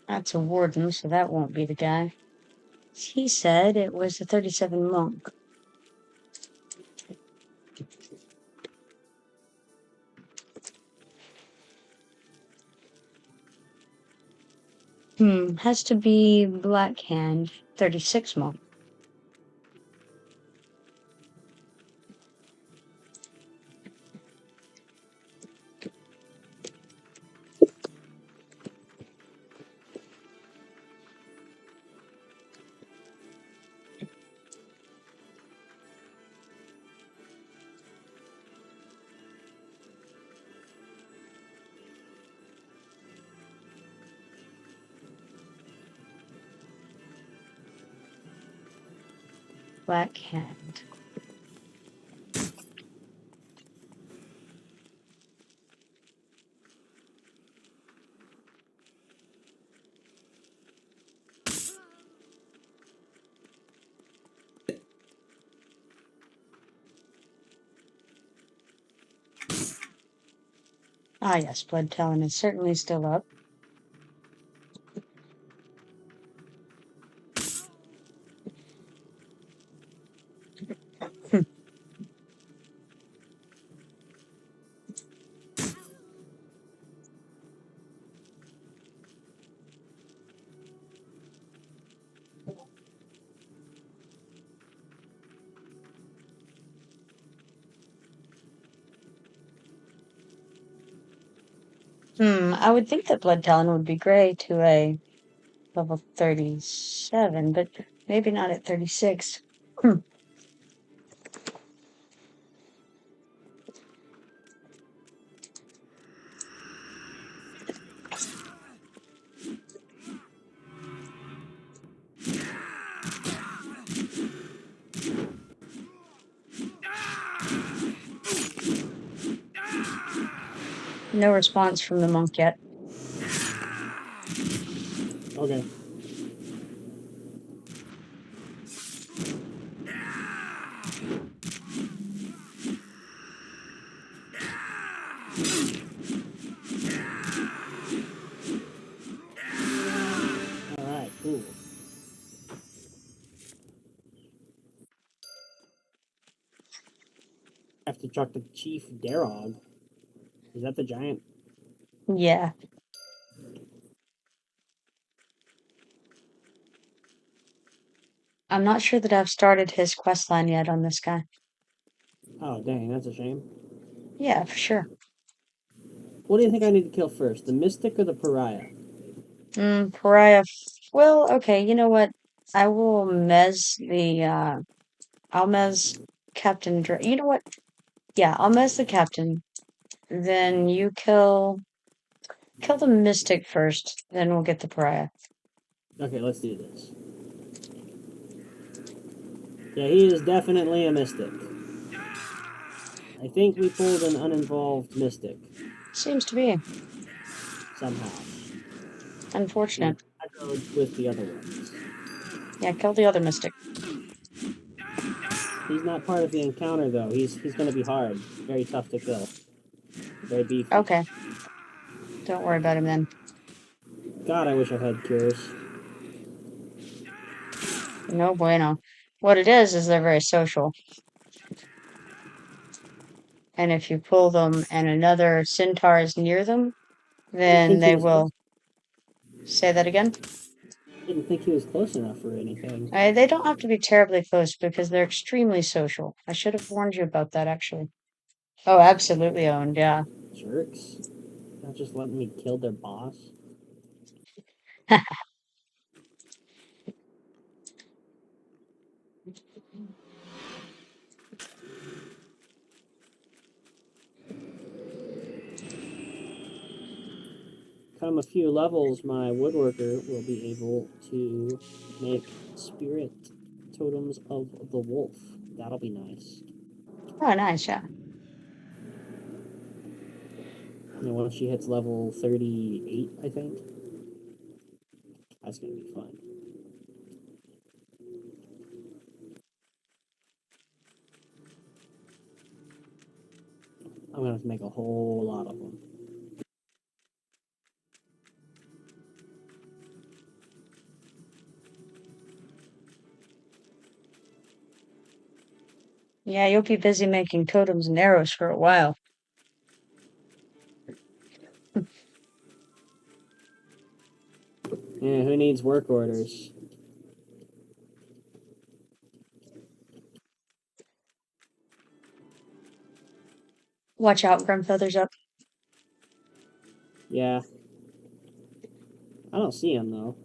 That's a warden, so that won't be the guy. He said it was a 37 monk. Has to be Black Hand, 36 monk. Black Hand. Ah, yes, Blood Talon is certainly still up. I would think that Blood Talon would be great to a level 37, but maybe not at 36. No response from the monk yet. Okay. Alright, cool. Have to talk to Chief Darog. Is that the giant? Yeah. I'm not sure that I've started his quest line yet on this guy. Oh, dang, that's a shame. Yeah, for sure. What do you think I need to kill first, the Mystic or the Pariah? Pariah. Well, okay, you know what? I will I'll mez Captain you know what? Yeah, I'll mez the captain. Then you kill Kill the mystic first, then we'll get the pariah. Okay, let's do this. Yeah, he is definitely a mystic. I think we pulled an uninvolved mystic. Seems to be. Somehow. Unfortunate. I rode with the other ones. Yeah, kill the other mystic. He's not part of the encounter, though. He's going to be hard. Very tough to kill. Very beefy. Okay. Don't worry about him then. God, I wish I had cures. No bueno. What it is they're very social. And if you pull them and another centaur is near them, then they will... Say that again? I didn't think he was close enough for anything. They don't have to be terribly close because they're extremely social. I should have warned you about that, actually. Oh, absolutely owned, yeah. Jerks. Not just letting me kill their boss. Come a few levels, my woodworker will be able to make spirit totems of the wolf. That'll be nice. Oh, nice, yeah. And once she hits level 38, I think, that's going to be fun. I'm going to have to make a whole lot of them. Yeah, you'll be busy making totems and arrows for a while. Yeah, who needs work orders? Watch out, Grimfeather's up. Yeah. I don't see him, though.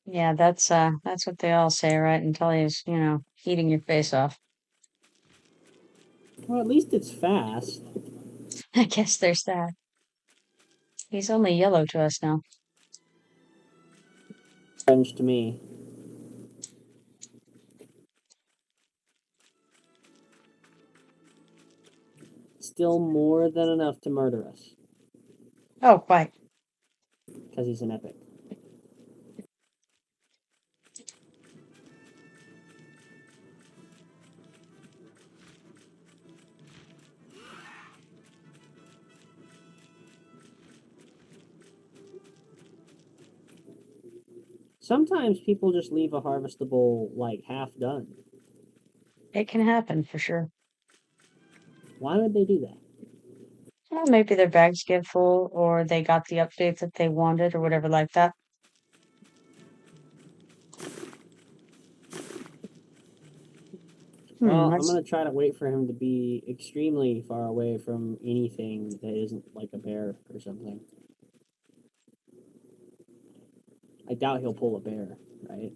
Yeah, that's what they all say, right? Until he's, eating your face off. Well, at least it's fast. I guess there's that. He's only yellow to us now. Orange to me. Still more than enough to murder us. Oh, quite. Because he's an epic. Sometimes people just leave a harvestable, like, half done. It can happen, for sure. Why would they do that? Well, maybe their bags get full, or they got the update that they wanted, or whatever like that. Well, I'm going to try to wait for him to be extremely far away from anything that isn't like a bear or something. I doubt he'll pull a bear, right?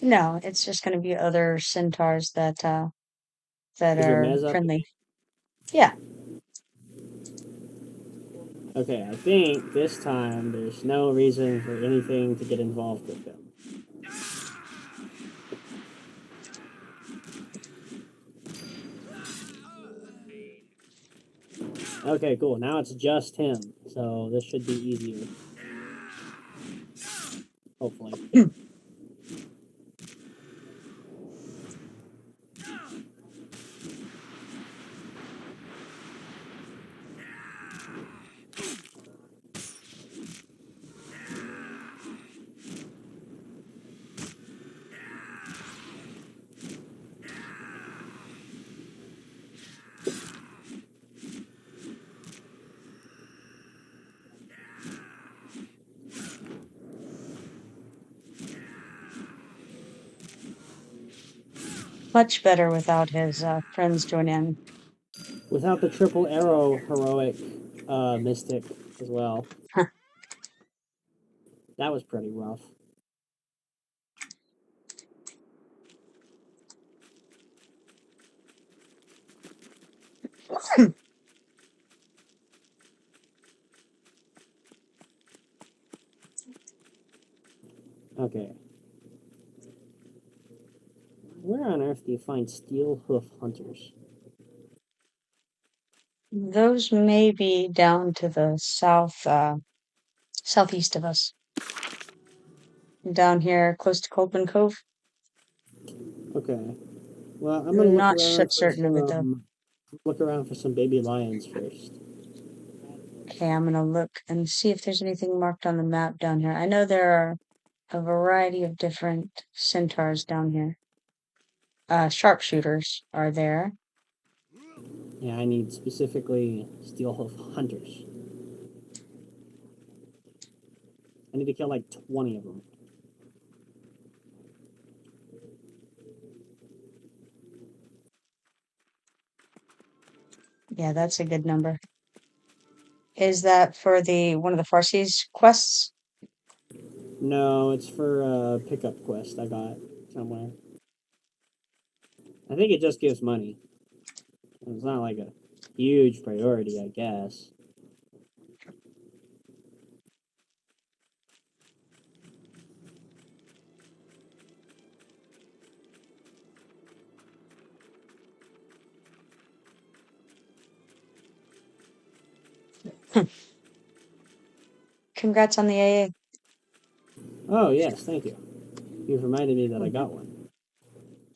No, it's just going to be other centaurs that are friendly. Yeah. Okay, I think this time there's no reason for anything to get involved with them. Okay, cool. Now it's just him, so this should be easier. Hopefully. Much better without his friends joining in. Without the triple arrow heroic mystic as well. That was pretty rough. Okay. Where on earth do you find steel hoof hunters? Those may be down to the southeast of us. Down here, close to Copeland Cove. Okay. Well, I'm gonna I'm look not around for certain of it though. some baby lions first. Okay, I'm gonna look and see if there's anything marked on the map down here. I know there are a variety of different centaurs down here. Sharpshooters are there. Yeah, I need specifically steel hoof hunters. I need to kill like 20 of them. Yeah, that's a good number. Is that for one of the Farsees quests? No, it's for a pickup quest I got somewhere. I think it just gives money. It's not like a huge priority, I guess. Congrats on the AA. Oh, yes, thank you. You've reminded me that I got one.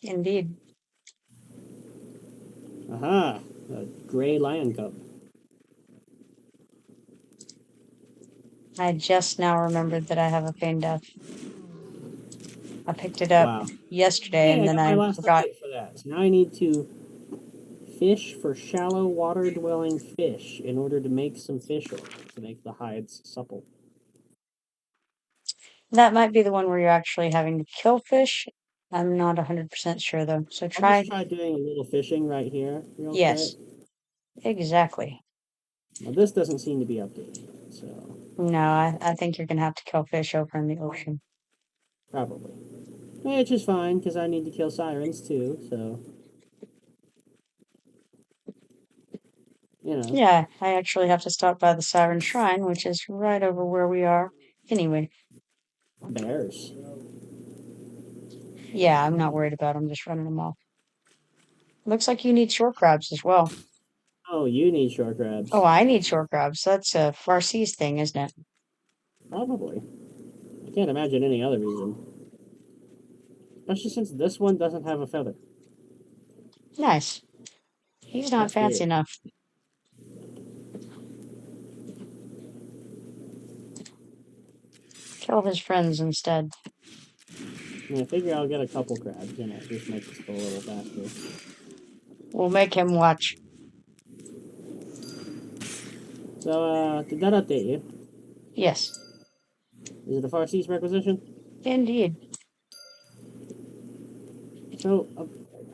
Indeed. Aha! A gray lion cub. I just now remembered that I have a pain death. I picked it up Wow. yesterday Hey, and I then got my I last forgot. update for that. So now I need to fish for shallow water dwelling fish in order to make some fish oil to make the hides supple. That might be the one where you're actually having to kill fish. I'm not 100% sure though. So I'll try. just try doing a little fishing right here, real quick. Yes, exactly. Now, this doesn't seem to be updated, so No, I think you're gonna have to kill fish over in the ocean. probably. Which is fine, because I need to kill sirens too, so. You know, Yeah, I actually have to stop by the Siren Shrine, which is right over where we are. Anyway, bears. yeah, I'm not worried about them, just running them off. Looks like you need shore crabs as well. Oh, you need shore crabs. Oh, I need shore crabs. That's a Farsees thing, isn't it? Probably. I can't imagine any other reason. Especially since this one doesn't have a feather. Nice. He's not That's fancy weird. enough. Kill his friends instead. I figure I'll get a couple crabs, and it just makes it go a little faster. We'll make him watch. So, did that update you? Yes, Is it a Farsees requisition? indeed. So,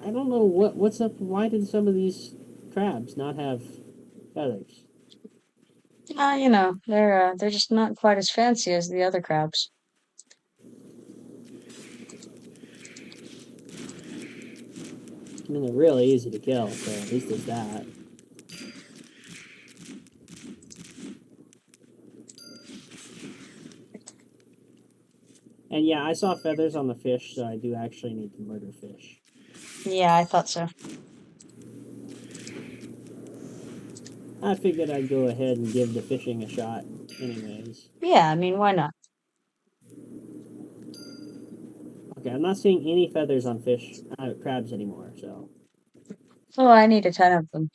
I don't know what's up. Why did some of these crabs not have feathers? They're just not quite as fancy as the other crabs. I mean, they're really easy to kill, so at least there's that. And yeah, I saw feathers on the fish, so I do actually need to murder fish. Yeah, I thought so. I figured I'd go ahead and give the fishing a shot, anyways. Yeah, I mean, why not? Okay, I'm not seeing any feathers on crabs anymore, so. Oh, I need a ton of them.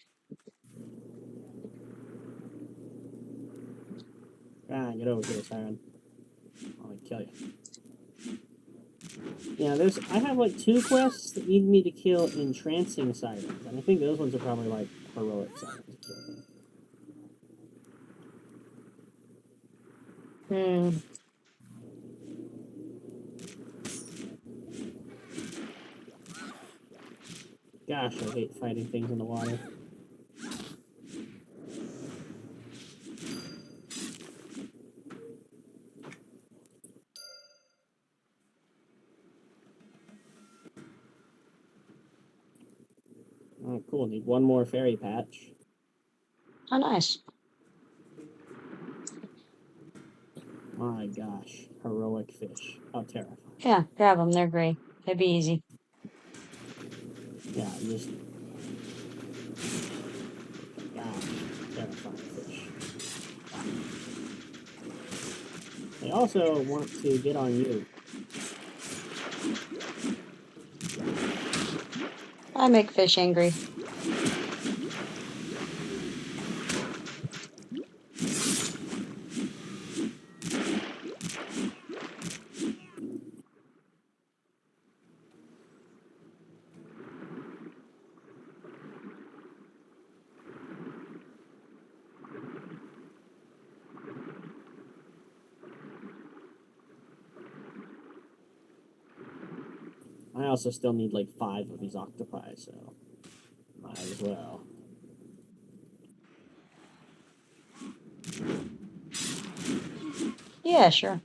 Get over here, siren. I'll kill you. Yeah, I have like 2 quests that need me to kill entrancing sirens, and I think those ones are probably like heroic sirens. Hmm. Gosh, I hate fighting things in the water. Oh, cool. Need one more fairy patch. Oh, nice. My gosh. heroic fish. How terrifying. Yeah, grab them. They're great. They'd be easy. Yeah, just... Gosh, terrifying fish. They also want to get on you. I make fish angry. I also still need like 5 of these octopi, so might as well. Yeah, sure.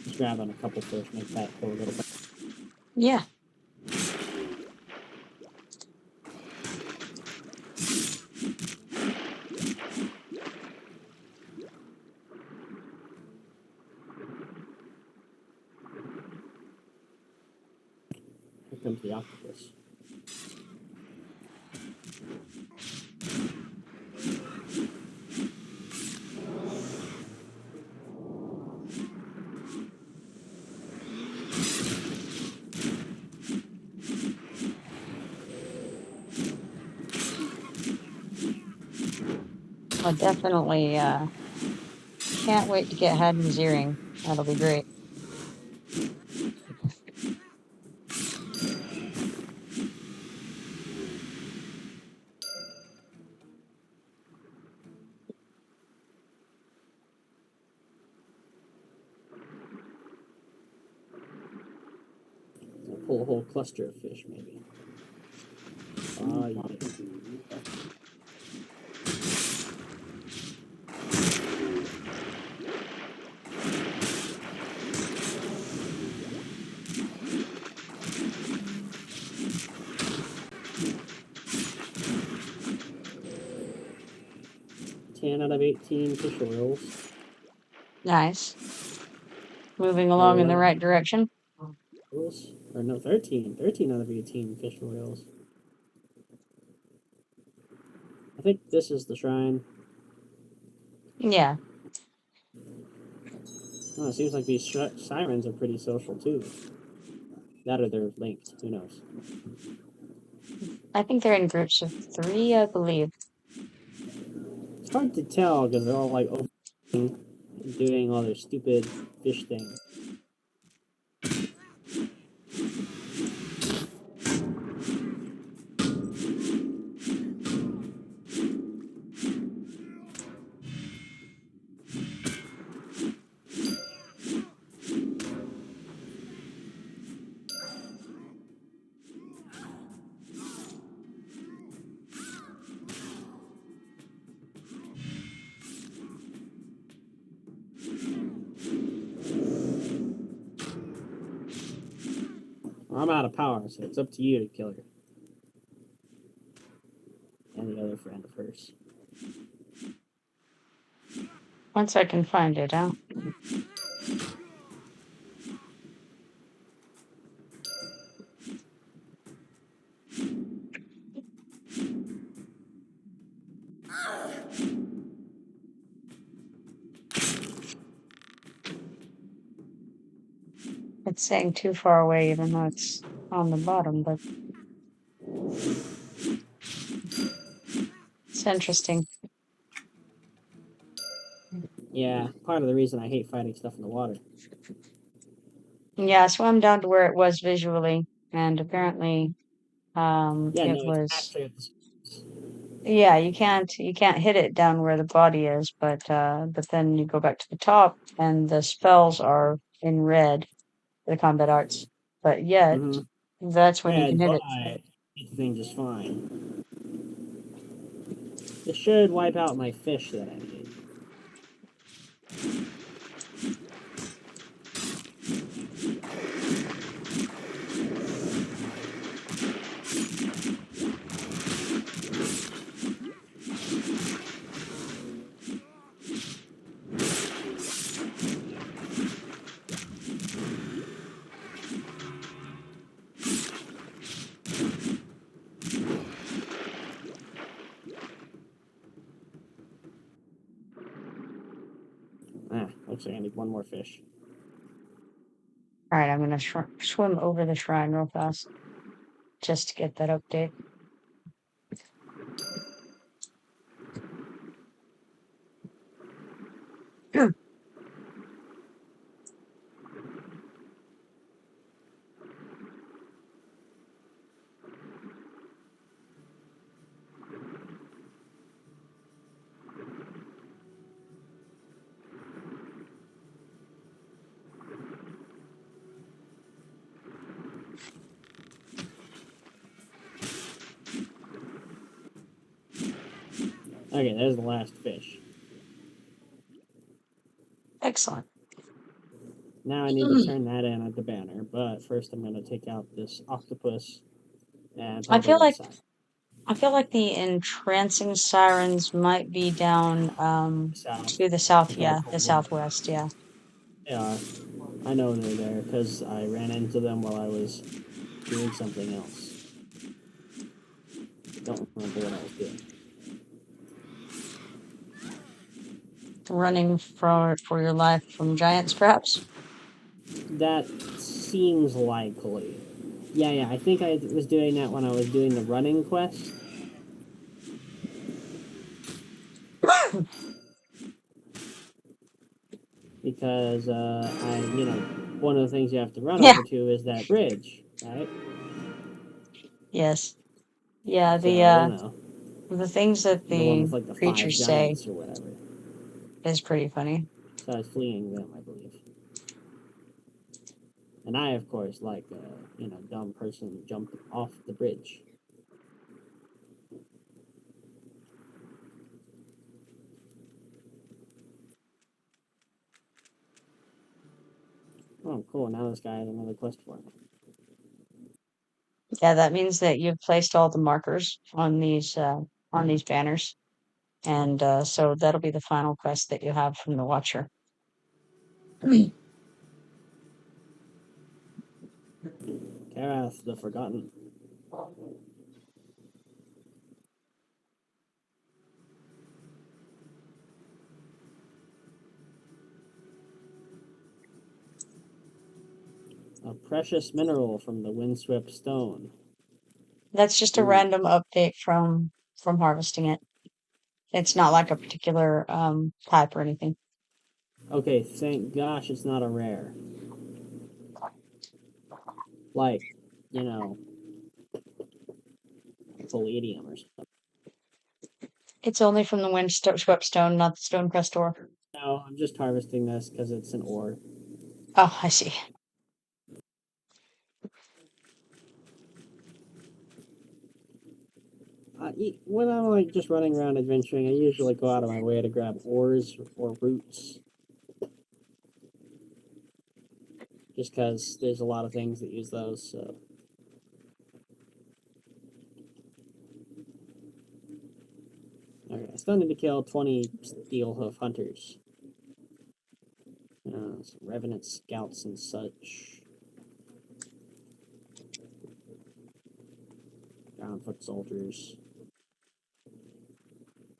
Just grabbing a couple fish, make that go a little bit. Yeah. Here comes the octopus. I definitely can't wait to get Haddon's earring. That'll be great. I'll pull a whole cluster of fish, maybe. Ah, yeah. 10 out of 18 fish oils. Nice. Moving along in the right direction. Or no, 13. 13 out of 18 fish oils. I think this is the shrine. Yeah. Oh, it seems like these sirens are pretty social too. That or they're linked. Who knows? I think they're in groups of 3, I believe. It's hard to tell because they're all like doing all their stupid fish things. I'm out of power, so it's up to you to kill her. And the other friend of hers. Once I can find it, huh? It's saying too far away, even though it's on the bottom, but it's interesting. Yeah, part of the reason I hate fighting stuff in the water. Yeah, so I'm down to where it was visually. and apparently Yeah, it no, it's was actually yeah, you can't hit it down where the body is, but then you go back to the top and the spells are in red, the combat arts. But yet mm-hmm. that's when you Red, can hit but it. it's the thing just fine. This should wipe out my fish that I made. Looks like I need one more fish. All right, I'm gonna swim over the shrine real fast just to get that update. Okay, there's the last fish. Excellent. Now I need to turn that in at the banner, but first I'm going to take out this octopus and I probably feel the like siren. the entrancing sirens might be down South, to the south, about yeah, the 12 more. southwest, yeah. They are. I know they're there because I ran into them while I was doing something else. Don't remember what I was doing. Running for your life from giants, perhaps? That seems likely. Yeah, I think I was doing that when I was doing the running quest. Because one of the things you have to run Yeah. over to is that bridge, right? Yes. Yeah, So, the things that the one the with like the 5 creatures say giants or whatever. is pretty funny. So I was fleeing them, I believe. And I, of course, like a dumb person, jumped off the bridge. Oh, cool! Now this guy has another quest for me. Yeah, that means that you've placed all the markers on these banners. And so that'll be the final quest that you have from the Watcher. Karath the Forgotten. A precious mineral from the windswept stone. That's just a Ooh. random update from harvesting it. It's not like a particular type or anything. Okay, thank gosh it's not a rare. Like, palladium or something. It's only from the windswept stone, not the stone crest ore. No, I'm just harvesting this because it's an ore. Oh, I see. When I'm like just running around adventuring, I usually go out of my way to grab ores or roots. Just because there's a lot of things that use those, so. Okay, I still need to kill 20 steelhoof hunters. Some revenant scouts and such. Ground foot soldiers.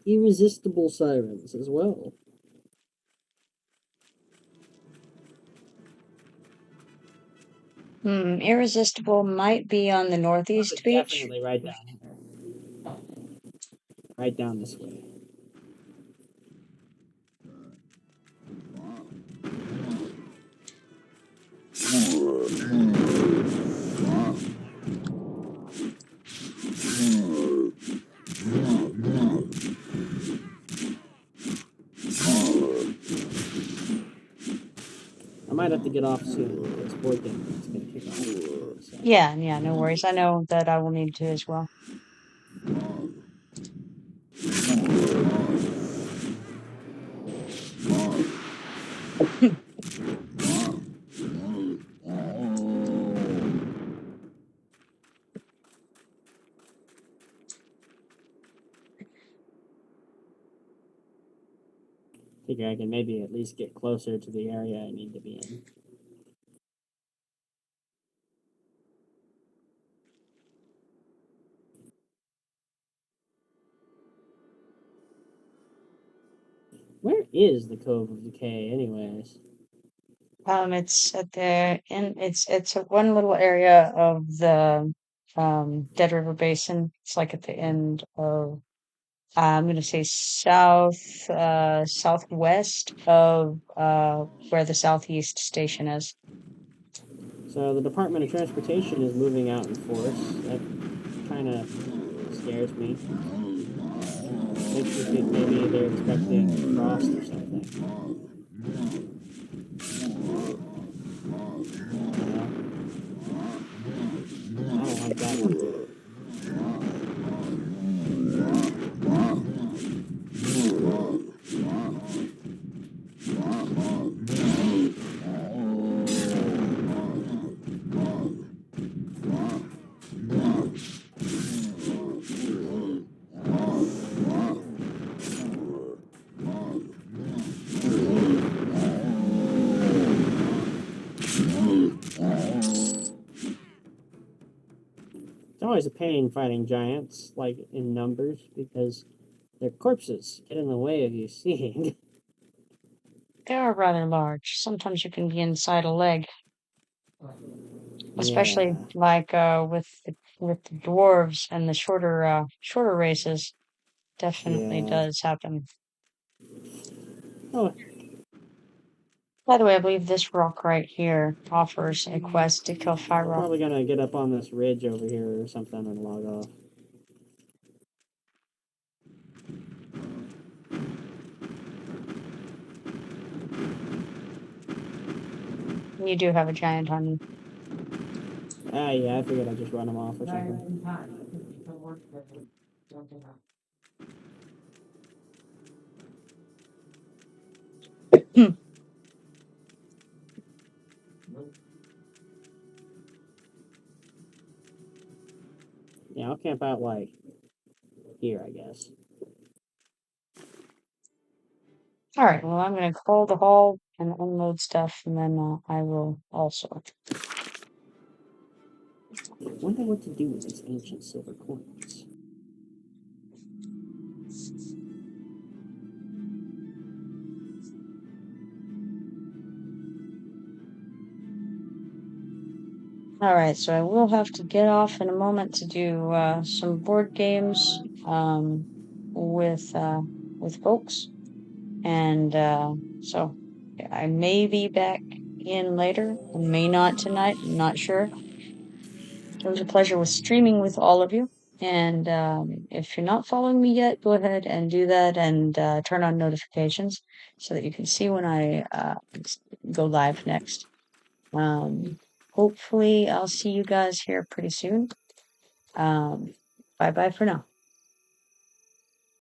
Irresistible sirens as well. Irresistible might be on the northeast beach. Definitely right down here. Right down this way. might have to get off soon. This board game is going to kick off. So. Yeah, no worries. I know that I will need to as well. Figure I can maybe at least get closer to the area I need to be in. Where is the Cove of Decay, anyways? It's at the end. It's a one little area of the Dead River Basin. It's like at the end of I'm gonna say southwest of where the southeast station is. So the Department of Transportation is moving out in force. That kind of scares me. Makes me think maybe they're expecting frost or something. I don't like that one. It's always a pain fighting giants, like in numbers, because their corpses get in the way of you seeing. They are rather large. Sometimes you can be inside a leg, especially Yeah. like with the dwarves and the shorter races. Definitely Yeah. does happen. Oh, By the way, I believe this rock right here offers a quest to kill 5 I'm rock. probably gonna get up on this ridge over here or something and log off. You do have a giant on you. Yeah, I figured I'd just run them off or something. Yeah, I'll camp out like here, I guess. All right, well, I'm going to call the haul and unload stuff, and then I will also. I wonder what to do with these ancient silver coins. All right, so I will have to get off in a moment to do some board games with folks, and so I may be back in later. I may not tonight. I'm not sure. It was a pleasure with streaming with all of you. And if you're not following me yet, go ahead and do that and turn on notifications so that you can see when I go live next. Hopefully, I'll see you guys here pretty soon. Bye bye for now.